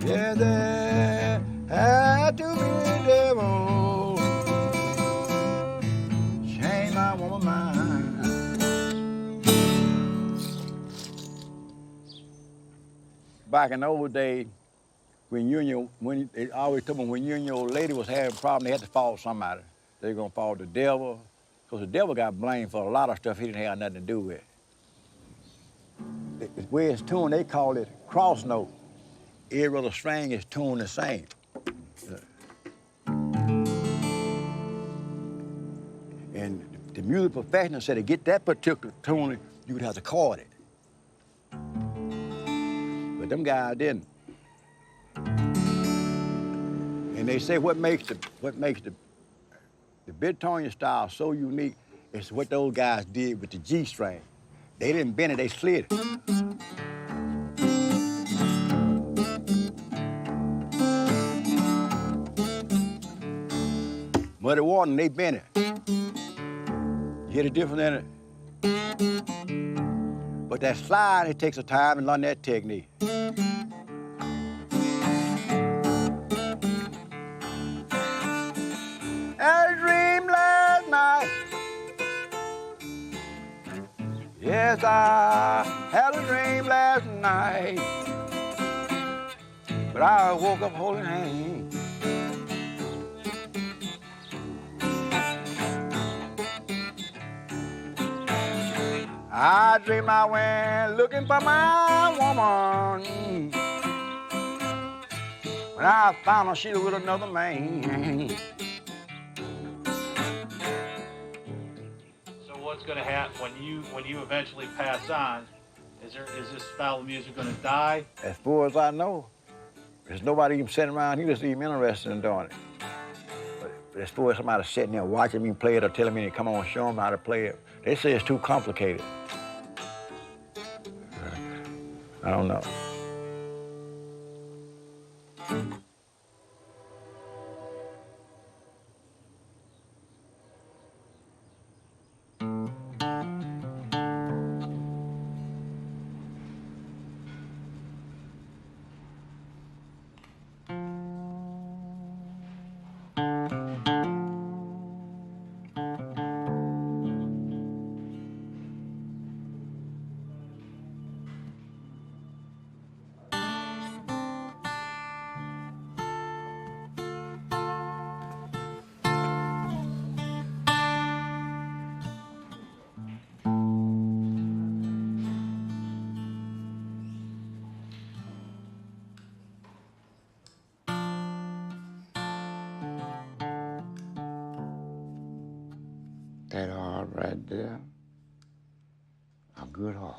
C: Yes, it had to be the devil. Change my woman's mind. Back in the old days, they always told me when you and your old lady was having a problem, they had to follow somebody. They were gonna follow the devil, because the devil got blamed for a lot of stuff he didn't have nothing to do with. The way it's tuned, they call it cross note. Every other string is tuned the same. And the music professional said to get that particular tune, you would have to chord it. But them guys didn't. And they say what makes the Bitonia style so unique is what those guys did with the G string. They didn't bend it, they slid it. Muddy Water, they bent it. You hear the difference in it? But that slide, it takes a time to learn that technique. I dreamed last night. Yes, I had a dream last night. But I woke up holding hands. I dreamed I went looking for my woman. When I found her, she was with another man.
G: So what's going to happen when you eventually pass on? Is this style of music going to die?
C: As far as I know, there's nobody even sitting around here that's even interested in doing it. But as far as somebody sitting there watching me play it or telling me to come on and show them how to play it, they say it's too complicated. I don't know.
T: That all right there, a
L: good horse.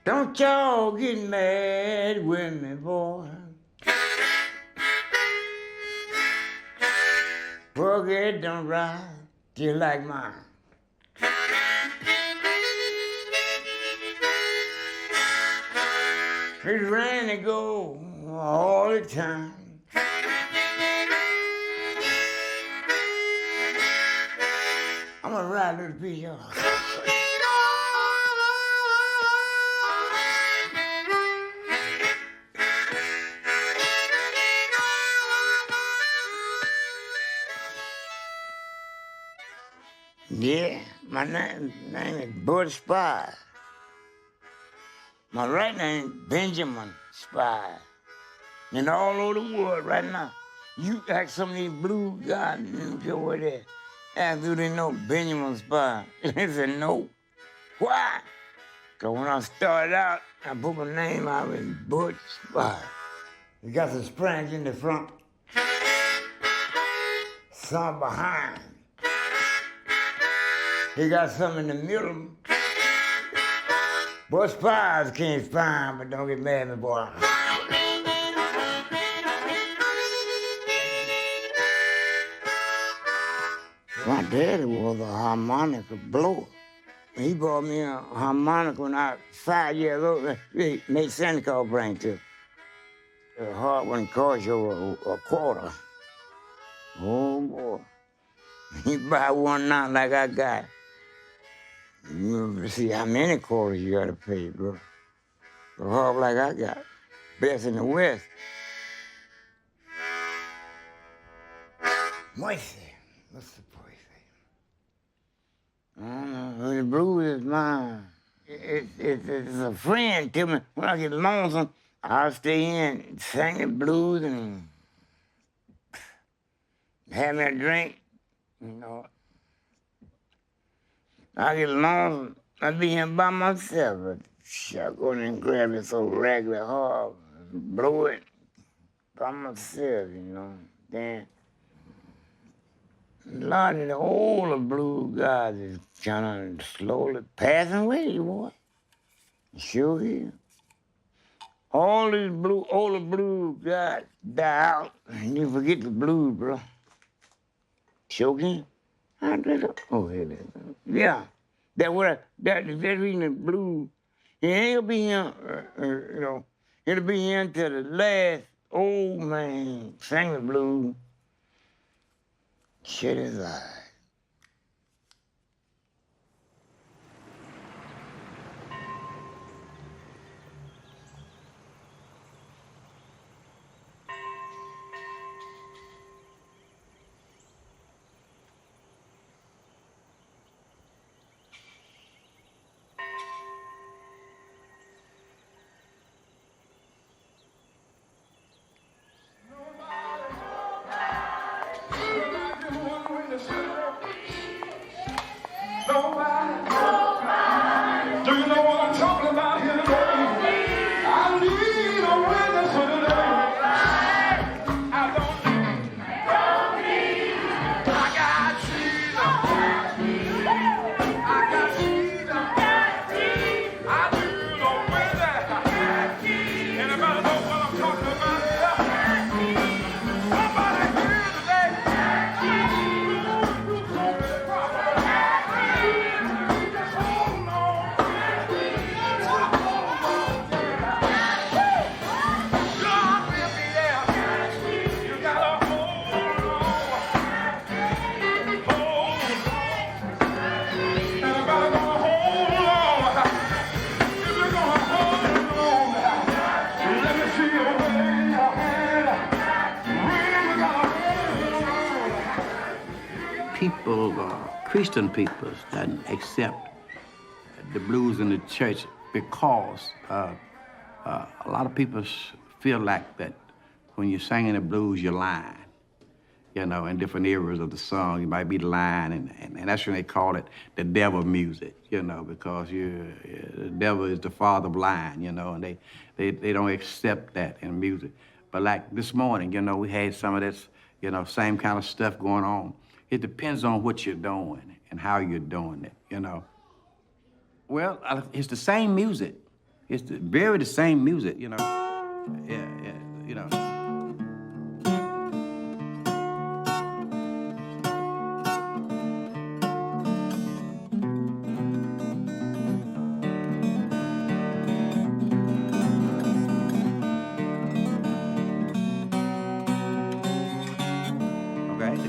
L: Don't y'all get mad with me, boy. Forget don't ride just like mine. It's rain and go all the time. I'm gonna ride a little bit, y'all. Yeah, my name is Bud Spy. My right name is Benjamin Spy. And all over the world right now, you ask some of these blue guys, you don't care what they ask, do they know Benjamin Spy? They said no. Why? Because when I started out, I put my name out as Bud Spy. You got some springs in the front, some behind. He got some in the middle. Boy, spies can't spy, but don't get mad at me, boy. My daddy was a harmonica blower. He bought me a harmonica when I was 5 years old. He made Santa Claus bring to. The hard one cost you a quarter. Oh, boy. He buy one now like I got. You see how many quarters you gotta pay, bro. A harp like I got. Best in the West. Boyce. What's the Boyce? I don't know. The blues is mine. It's a friend to me. When I get lonesome, I'll stay in, sing the blues, and have me a drink, you know. I get lonesome, I be here by myself, but I go in and grab it so regular hard, blow it by myself, you know. Then a lot of the older blues guys is kind of slowly passing away, boy. Sure is. All these older blues guys die out, and you forget the blues, bro. Sure can. Oh, here it is. Yeah, that's reading the blues. It ain't gonna be here, you know. It'll be here until the last old man sang the blues. Shut his eyes.
A: Christian people doesn't accept the blues in the church because A lot of people feel like that when you're singing the blues, you're lying. You know, in different eras of the song, you might be lying, and that's when they call it the devil music, you know, because the devil is the father of lying, you know, and they don't accept that in music. But like this morning, you know, we had some of this, you know, same kind of stuff going on. It depends on what you're doing and how you're doing it, you know. Well, it's the same music. It's very the same music, you know. Yeah, you know.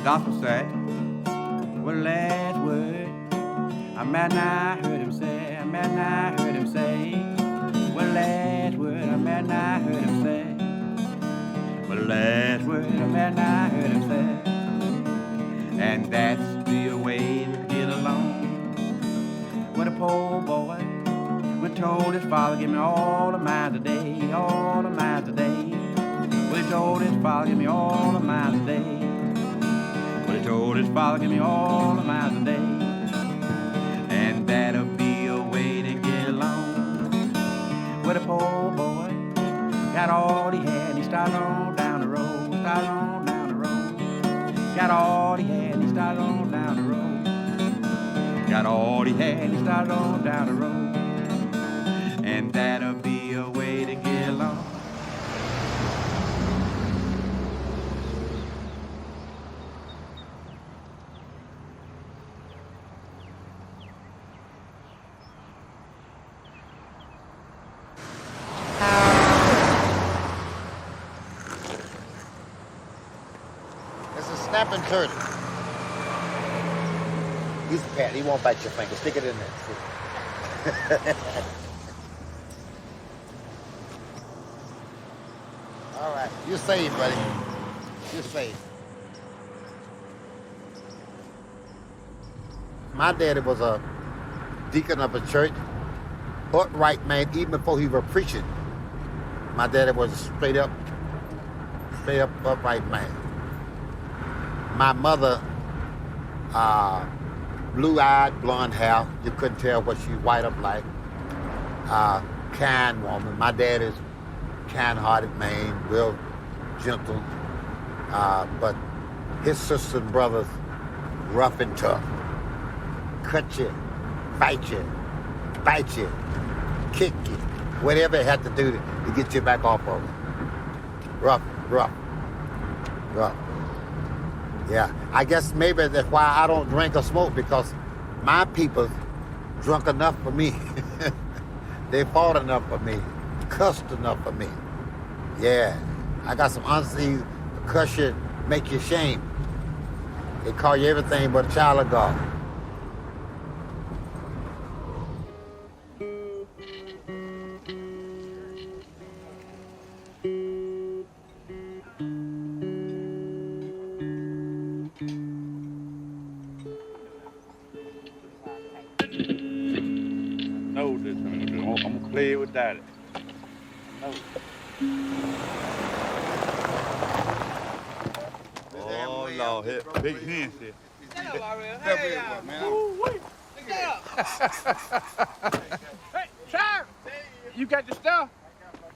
A: Gospel say, well, last word, I might not heard him say, I might not heard him say. Well, last word, I might not heard him say. Well, last word, I might not heard him say. And that's the way to get along. When a poor boy was told his father, give me all of mine today, all of mine today. Well, he told his father, give me all of mine today. Well, he told his father, give me all of mine today. And that'll be a way to get along. Well, the poor boy got all he had, and he started on down the road, started on down the road. Got all he had, and he started on down the road. Got all he had, and he started on down the road. And that'll be a way to get along.
F: Snapping turtle. He's a pet. He won't bite your finger. Stick it in there. All right. You're saved, buddy. You're saved. My daddy was a deacon of a church, upright man, even before he was preaching. My daddy was a straight up upright man. My mother, blue-eyed, blonde hair. You couldn't tell what she white up like. Kind woman. My dad is kind-hearted man, real gentle. But his sisters and brothers, rough and tough. Cut you, fight you, bite you, kick you. Whatever it had to do to get you back off of it. Rough. Yeah, I guess maybe that's why I don't drink or smoke, because my people drunk enough for me. They fought enough for me, cussed enough for me. Yeah, I got some unseen cuss you, make you shame. They call you everything but a child of God.
D: I'm gonna play with Daddy. No. Oh Lord, here, big hands here.
I: Stand up already. Hey,
D: Hey, Charles, you got your stuff?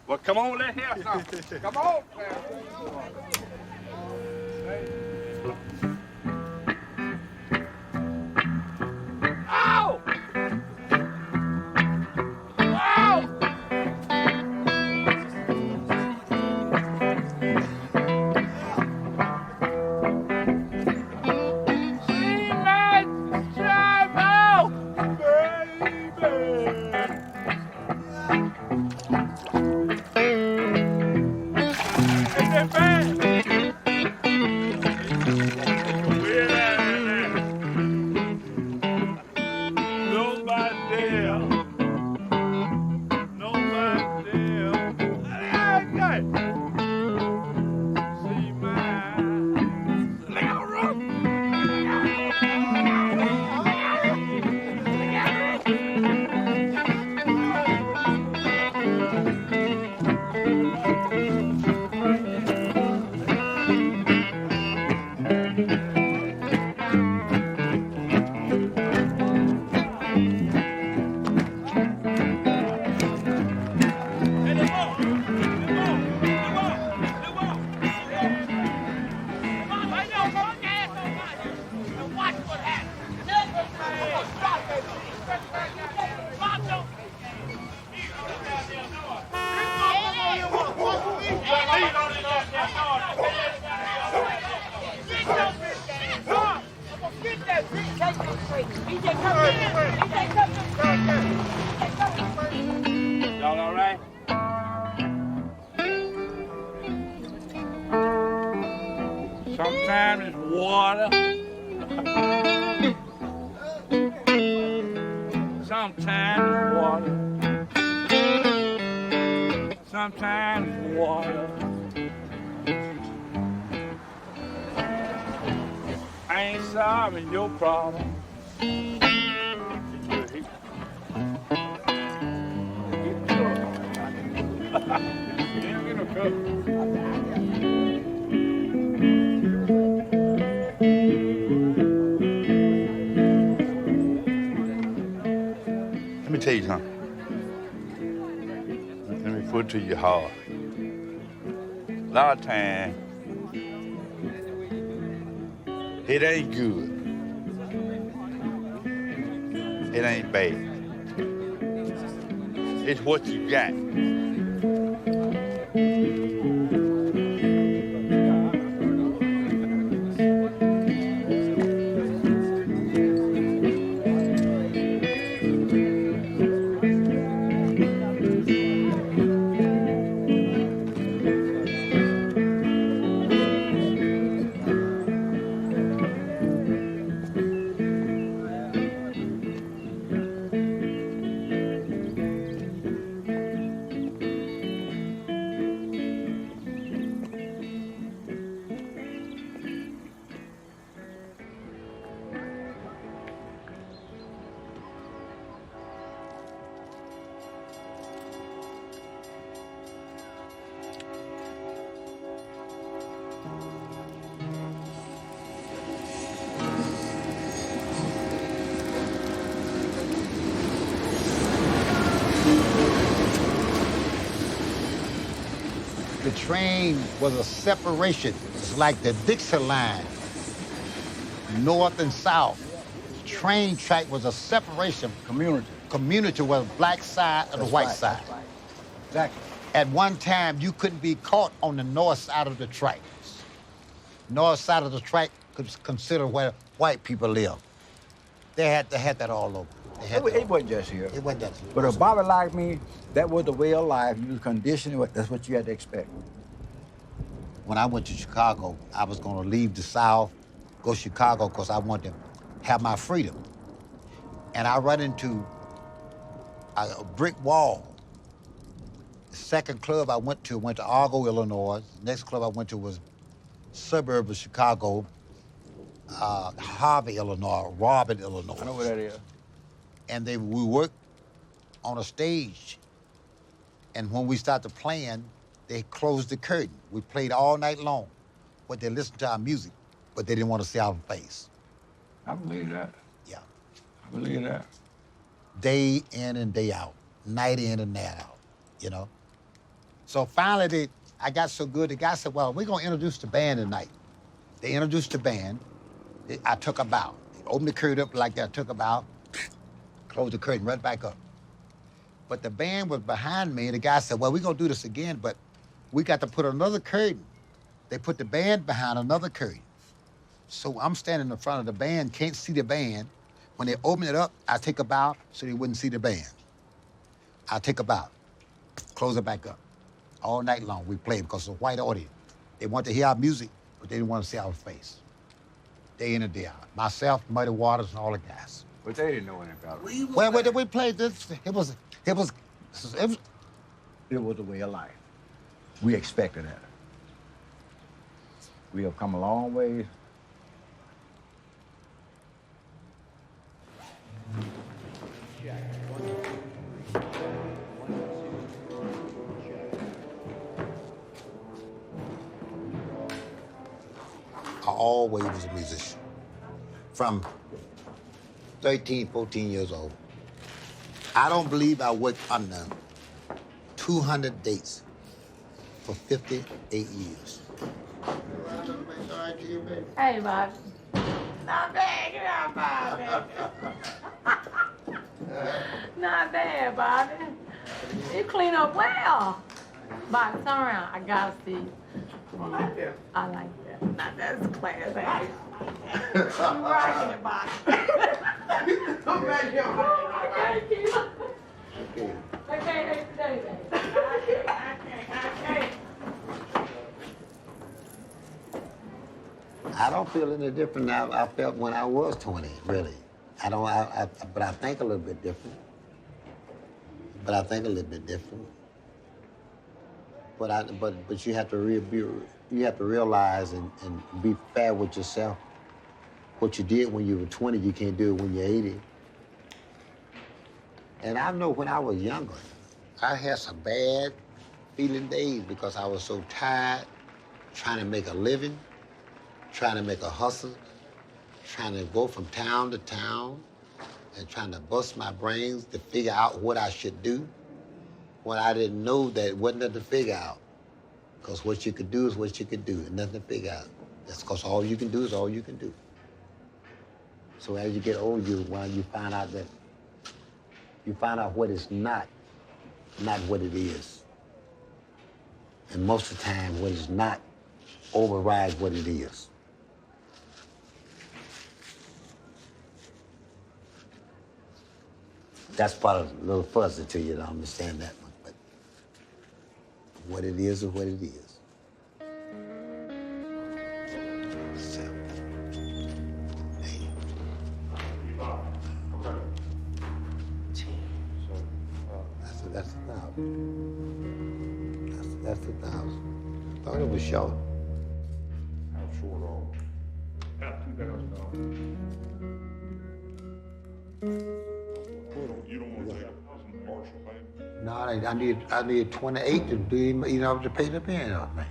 D: Well, come on, let's hear something. Come on, man. Ow! Y'all all right? Sometimes it's water. Sometimes it's water. Sometimes it's water. I ain't solving your problem. Let me tell you something. Let me put it to you hard. A lot of times, it ain't good. It ain't bad. It's what you got.
F: The train was a separation. It's like the Dixie line, north and south. The train track was a separation.
C: Community.
F: Community was the black side and the white side.
C: Right. Exactly.
F: At one time, you couldn't be caught on the north side of the tracks. North side of the track could consider where white people live. They had that all over.
C: It wasn't just here.
F: It wasn't just here.
C: But if Bobby like me, that was the way of life. You was conditioned, that's what you had to expect.
F: When I went to Chicago, I was gonna leave the South, go to Chicago, because I wanted to have my freedom. And I run into a brick wall. The second club I went to Argo, Illinois. The next club I went to was suburb of Chicago, Harvey, Illinois, Robin, Illinois.
C: I know where that is.
F: And we worked on a stage. And when we started playing, they closed the curtain. We played all night long, but they listened to our music, but they didn't want to see our face.
C: I believe that.
F: Yeah.
C: I believe that.
F: Day in and day out, night in and night out, you know? So finally, I got so good, the guy said, well, we're gonna introduce the band tonight. They introduced the band. I took a bow. They opened the curtain up like that, I took a bow, closed the curtain right back up. But the band was behind me, and the guy said, well, we're gonna do this again, but we got to put another curtain. They put the band behind another curtain. So I'm standing in front of the band, can't see the band. When they open it up, I take a bow so they wouldn't see the band. I take a bow, close it back up. All night long we played because it's a white audience. They want to hear our music, but they didn't want to see our face. Day in and day out. Myself, Muddy Waters, and all the guys.
C: But they didn't know anything about it.
F: Well, we played this. It was
C: the way of life. We expected that. We have come a long way.
F: I always was a musician. From 13, 14 years old. I don't believe I worked under 200 dates for 58 years.
B: Hey, Bobby. Not bad, get out, Bobby. Not bad, Bobby. You clean up well. Bobby, turn around. I gotta see.
P: I like that. Now that's a class.
S: I'm writing about it. I'm right here.
C: Okay.
S: I can't today, baby. I can't.
F: I don't feel any different now I felt when I was 20, really. But I think a little bit different. But you have to realize and be fair with yourself. What you did when you were 20, you can't do it when you're 80. And I know when I was younger, I had some bad feeling days because I was so tired trying to make a living, trying to make a hustle, trying to go from town to town and trying to bust my brains to figure out what I should do when I didn't know that it wasn't nothing to figure out. Because what you could do is what you could do and nothing to figure out. That's because all you can do is all you can do. So as you get older, you find out what is not what it is. And most of the time, what is not overrides what it is. That's part of a little fuzzy to you to understand that one, but what it is what it is. That's 1,000. That's 1,000. I thought it was short.
M: How short are we? About $2,000. You don't want to take some partial payment?
F: No, I need 28 to do, to pay the payment off me.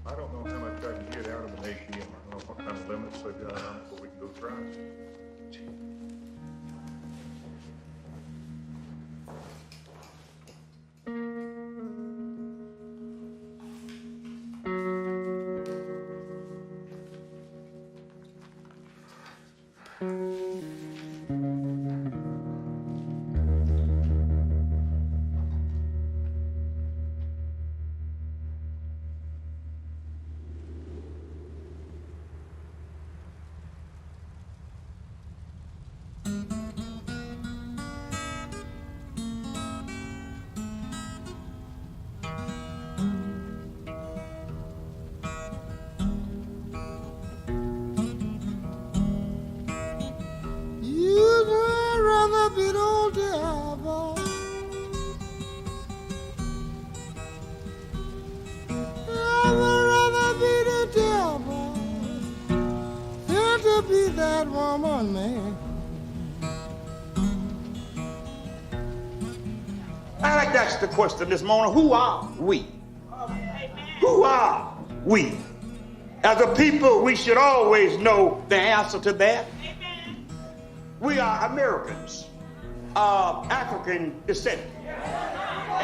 M: I don't know how much I can get out of an ATM. I don't know what kind of limits they've got on it, but we can go try it.
V: That's the question this morning. Who are we? Who are we? As a people, we should always know the answer to that. We are Americans of African descent.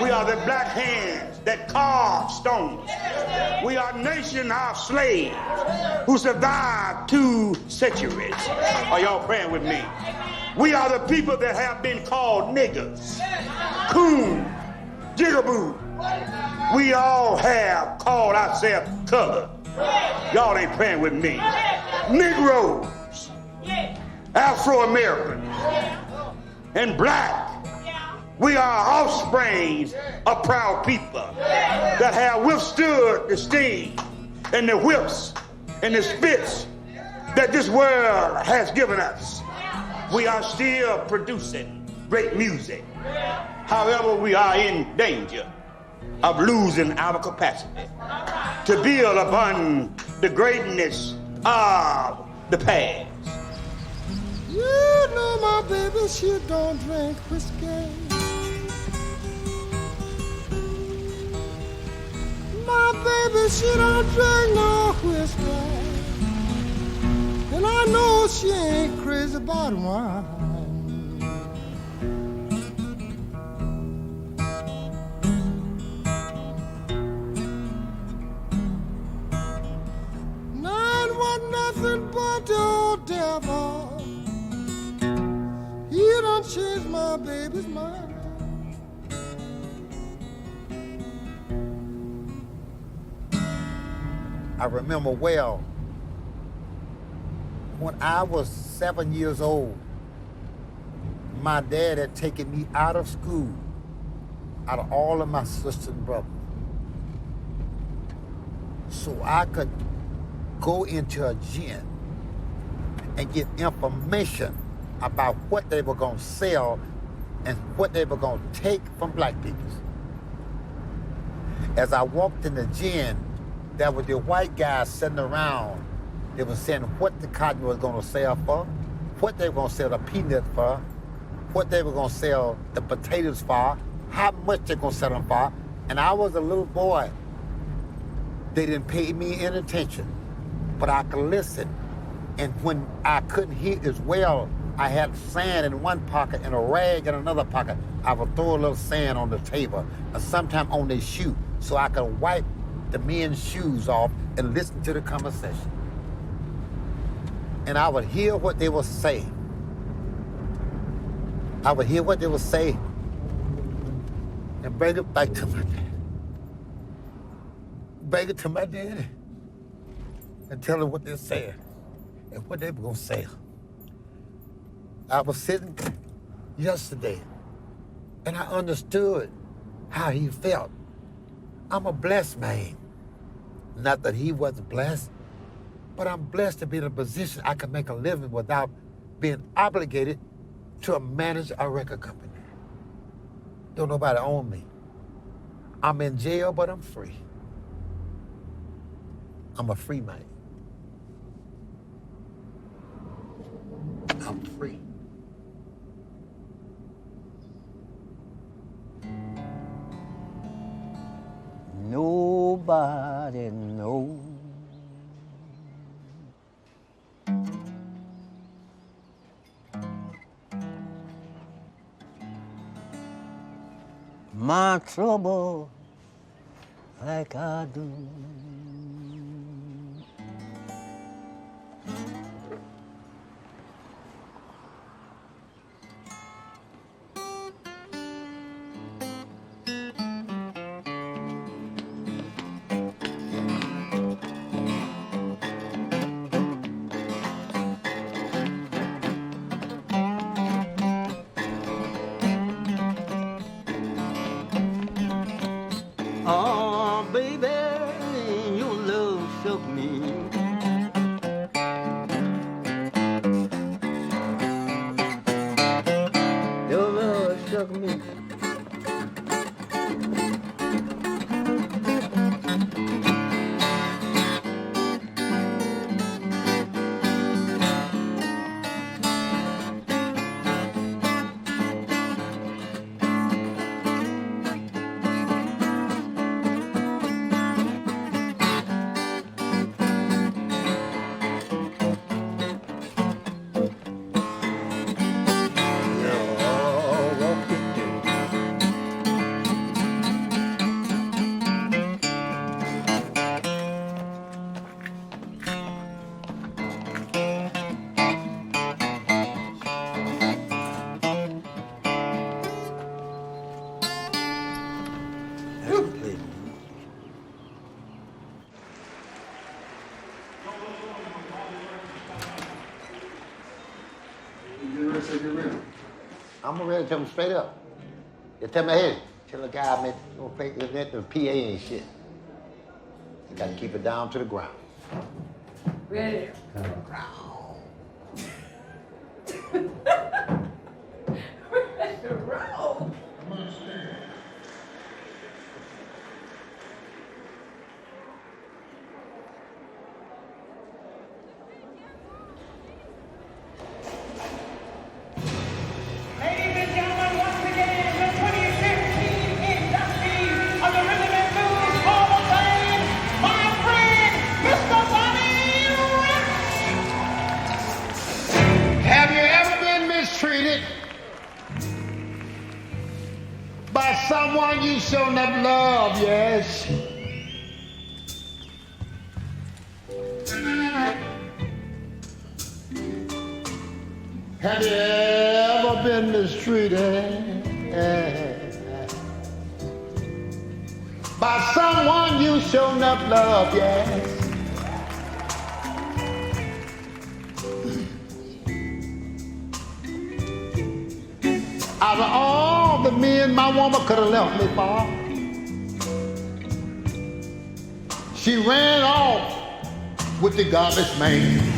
V: We are the black hands that carve stones. We are a nation of slaves who survived 2 centuries. Are y'all praying with me? We are the people that have been called niggers, coon, jigaboo. We all have called ourselves colored. Y'all ain't praying with me. Negroes, Afro-Americans, and black. We are offsprings of proud people that have withstood the sting and the whips and the spits that this world has given us. We are still producing great music. However, we are in danger of losing our capacity to build upon the greatness of the past.
W: You know my baby, she don't drink whiskey. My baby, she don't drink no whiskey. And I know she ain't crazy about wine. Nine was nothing but the old devil. He done changed my baby's mind.
F: I remember well, when I was 7 years old, my dad had taken me out of school, out of all of my sisters and brothers, so I could go into a gym and get information about what they were gonna sell and what they were gonna take from black people. As I walked in the gym, there were the white guys sitting around. They were saying what the cotton was gonna sell for, what they were gonna sell the peanut for, what they were gonna sell the potatoes for, how much they gonna sell them for. And I was a little boy. They didn't pay me any attention, but I could listen. And when I couldn't hear as well, I had sand in one pocket and a rag in another pocket. I would throw a little sand on the table, and sometimes on their shoe, so I could wipe the men's shoes off and listen to the conversation. And I would hear what they were saying. I would hear what they were saying and bring it back to my dad. Bring it to my daddy and tell him what they're saying and what they were gonna say. I was sitting yesterday and I understood how he felt. I'm a blessed man. Not that he wasn't blessed, but I'm blessed to be in a position I can make a living without being obligated to manage a record company. Don't nobody own me. I'm in jail, but I'm free. I'm a free man. I'm free.
E: Nobody knows my trouble like I do. Oh, baby, your love shook me. Your love shook me.
F: I'm ready to tell them straight up. You tell me, hey, tell the guy, man, don't fake the PA and shit. You gotta keep it down to the ground.
B: Ready? Roll.
W: Have you ever been mistreated by someone you should not love? Yes. Have you ever been mistreated by someone you should not love? Yes. Out of all the men my woman could have left me for, she ran off with the garbage man.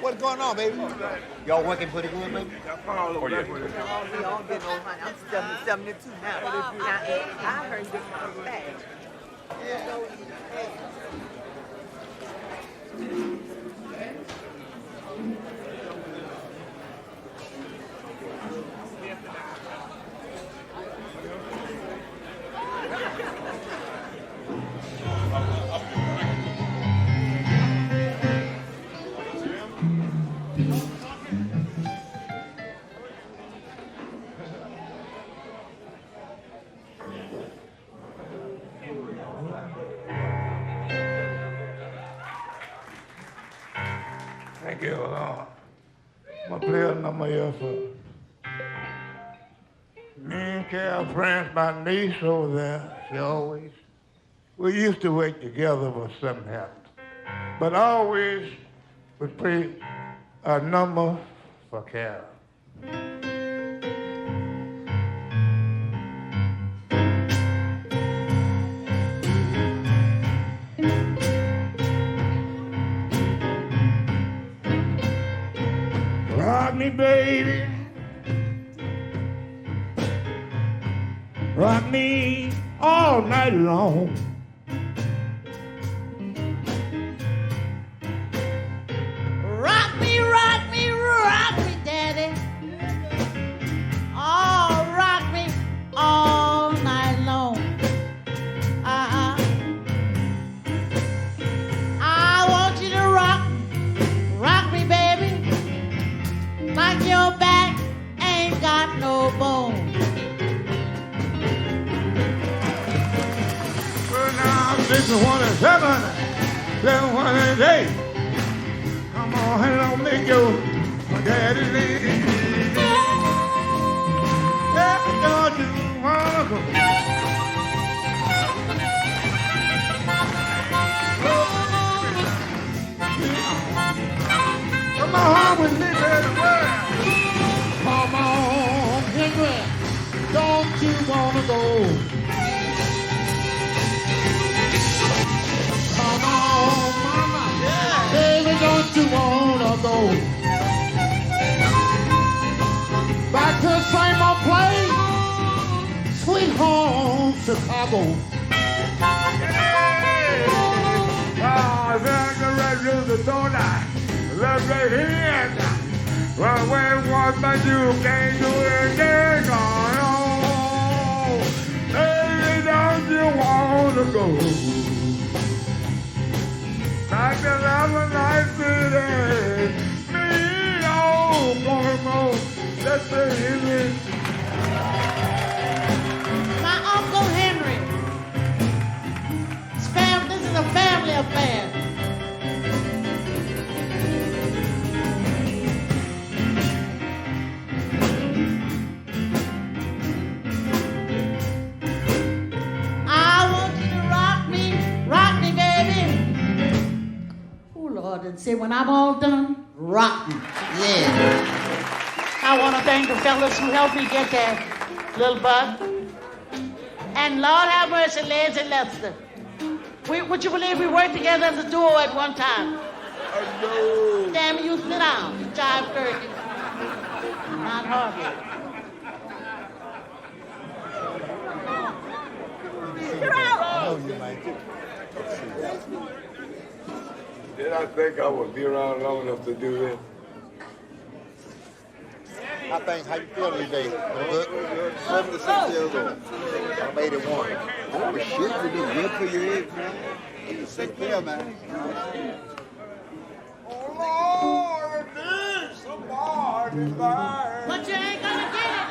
F: What's going on, baby? Y'all working pretty good, baby?
W: Oh, yeah.
P: We all getting old, honey. I'm 72 now. Now, I heard this from back.
W: Thank you, Lord. I'm going to play a number here for me and Carol France, my niece over there. She always, we used to work together when something happened. But always would play a number for Carol. Rock me, baby. Rock me all night long.
S: Rock me, rock me, rock me, daddy. Oh, rock me all night long. I want you to rock me, baby, like your back ain't got no bone.
W: Well, now, 617, 718. Come on, and I'll make you my daddy leave. Yeah, don't you wanna go? Come on with me, baby. Come on, Henry, don't you wanna go? Come on, mama, baby, don't you wanna go? Back to the same old place, sweet home Chicago. Oh, there's the red rose of donut. Love right here. Well, when what but you can't do it again. Oh, baby, don't you wanna go? Back to another night, city. Me, oh, come on. Let's say it.
S: My Uncle Henry. This is a family affair. I want you to rock me, baby. Oh, Lord, and say when I'm all done, rock me. Yeah. I want to thank the fellas who helped me get there, Lil Buck. And Lord have mercy, Lazy Lester. Would you believe we worked together as a duo at one time?
W: No.
S: Damn, you sit down, jive turkey. Not hardly.
P: You're out.
W: Did I think I would be around long enough to do this?
F: I think, how you feel these days? Good? 76 years old. I'm 81. Oh, shit, you do good for your age, man. You sick there, man.
W: Oh, Lord, it needs somebody.
S: But you ain't gonna get it.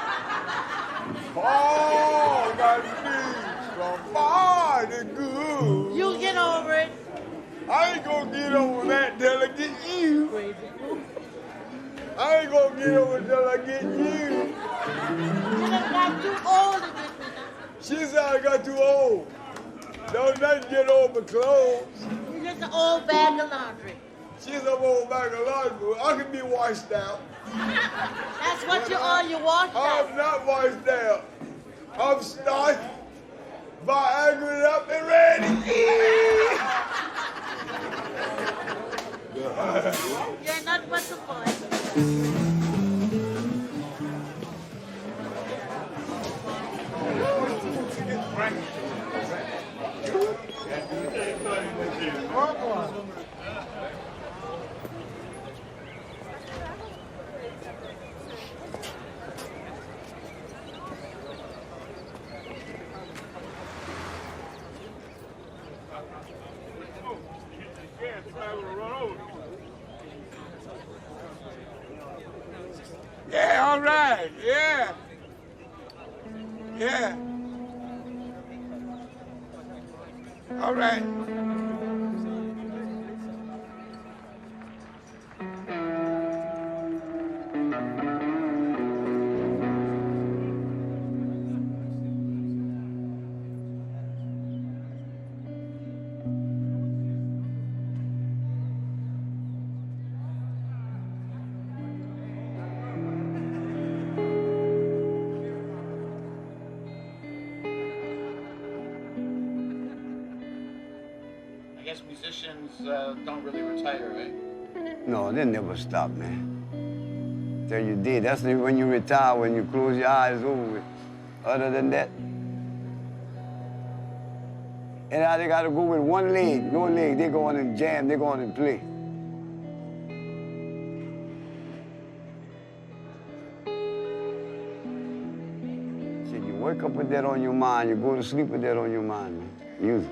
W: get over that till I get you. I ain't gonna get over till I get you.
S: You done got too old to get me now.
W: She said I got too old. Don't nothing get old but clothes.
S: You're just an old bag of laundry.
W: She's an old bag of laundry. I can be washed out.
S: That's what you are, you washed out.
W: I'm not washed out. I'm starched, Viagra up and ready.
S: You're nothing but the boy.
W: Yeah, all right, yeah. Yeah. All right.
U: I guess musicians don't really retire, right?
H: No, they never stop, man. Till you did. That's when you retire, when you close your eyes, over with. Other than that, and now they gotta go with one leg, no leg. They go on and jam, they go on and play. See, you wake up with that on your mind, you go to sleep with that on your mind, man. Music.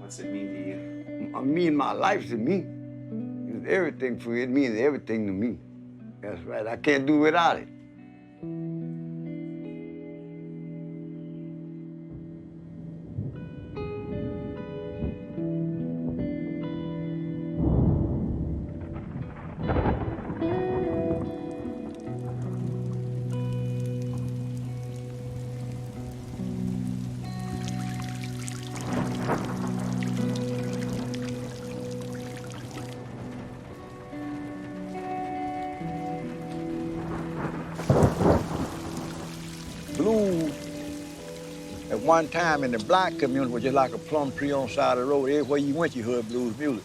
U: What's it mean to you?
H: I mean, my life to me. It's everything for you. It means everything to me. That's right. I can't do without it.
C: Blues, at one time in the black community, was just like a plum tree on the side of the road. Everywhere you went, you heard blues music.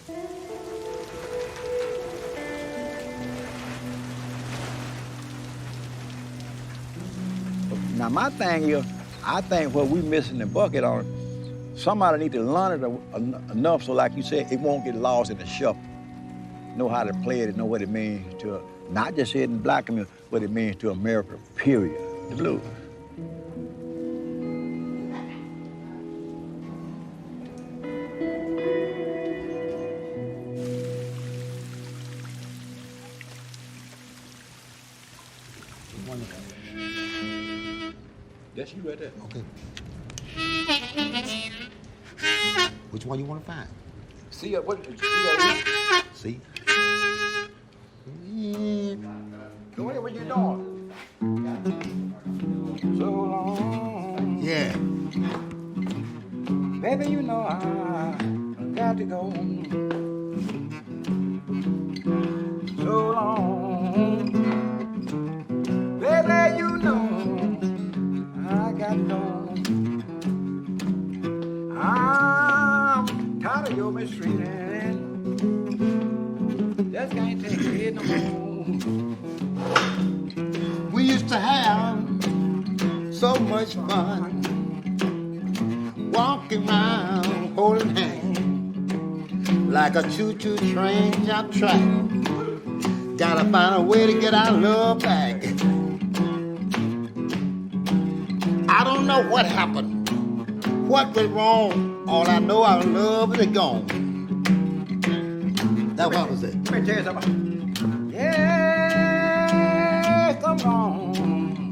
C: Now, my thing is, I think what we missing the bucket on, somebody need to learn it enough so, like you said, it won't get lost in the shuffle. Know how to play it and know what it means to, not just in the black community, what it means to America, period, the blues.
F: That's you right there. Okay. Which one you want to find?
C: See, what?
F: See?
C: Go ahead, what you doing? So long.
F: Yeah.
C: Baby, you know I got to go. So long. Baby, you know I got to go. I'm tired of your mistreating. Just can't take it no more.
F: We used to have so much fun walking around holding hands like a choo-choo train down track. Gotta find a way to get our love back. I don't know what happened, what went wrong. All I know, our love is gone. That's what was it.
C: Let me tell you something. Yeah, come on.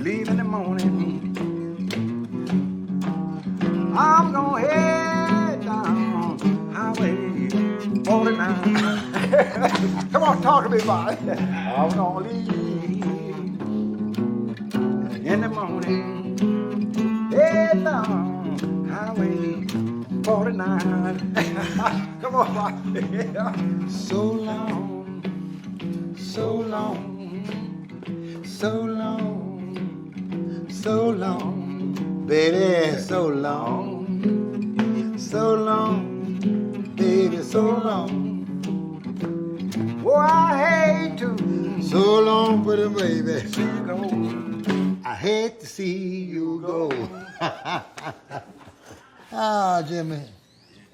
C: Leave in the morning.
F: 49. Come on, talk to me about it. I'm gonna leave in the morning. Hey, long highway 49. Come on, Bobby. So long, so long, so long, so long, baby, so long, so long, baby, so long. Oh, I hate to. So long, pretty baby. See you go. I hate to see you go. Ah, Jimmy.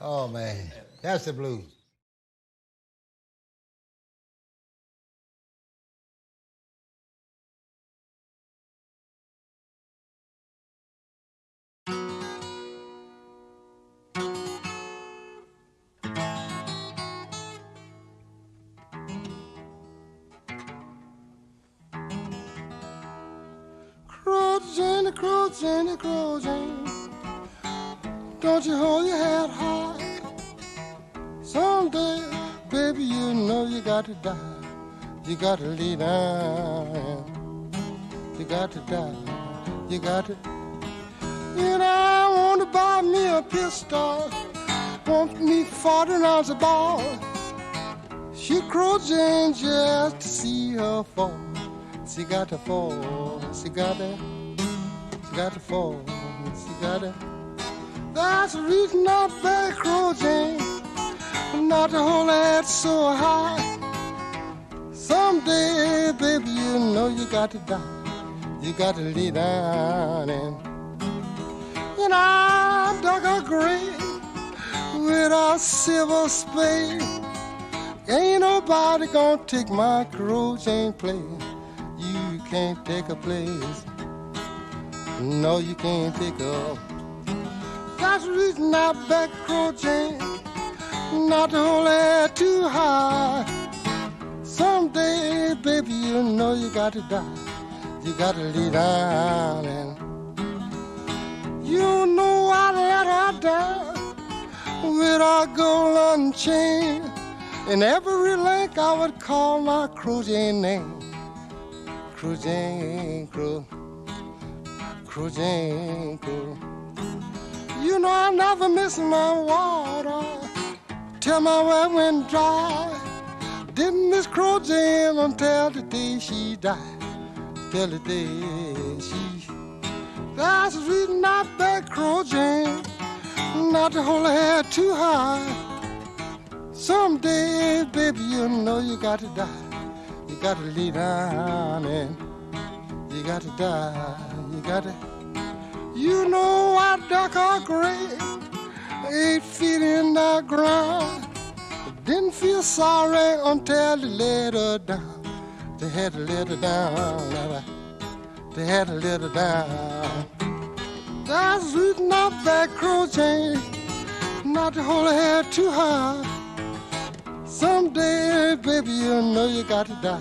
F: Oh, man. That's the blues.
K: Crow Jenny, Crow Jenny, Crow Jenny, don't you hold your head high. Someday, baby, you know you got to die. You got to lay down. You got to die. You got to. And I want to buy me a pistol. Want me 40 rounds of ball. She Crow Jenny just to see her fall. She got to fall. She got to fall. She got to. That's the reason I beg Crow Jenny not to hold her head so high. Someday, baby, you know you got to die. You got to lay down and I dug a grave with a silver spade. Ain't nobody gonna take my Crow Jenny place. You can't take a place. No, you can't take a. That's the reason I beg Crow Jenny not to hold her head too high. Someday, baby, you know you got to die. You got to lay down and you know I let her down with a golden chain. In every link I would call my Crow Jenny name. Crow Jenny, Crow, Crow Jenny, Crow. You know I never miss my water till my well went dry. Didn't miss Crow Jenny until the day she died. Till the day she. That's the reason I beg Crow Jenny not to hold her head too high. Someday, baby, you know you got to die. You got to lay down and you got to die. You got to. You know I dug a grave 8 feet in the ground. Didn't feel sorry until they let her down. They had to let her down. They had to let her down. That's the reason I beg Crow Jenny not to hold her head too high. Someday, baby, you know you got to die.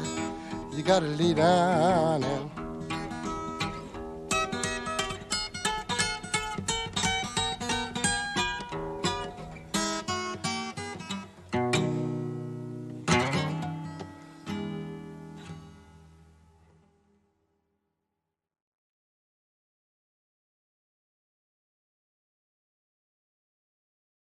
K: You got to lay down and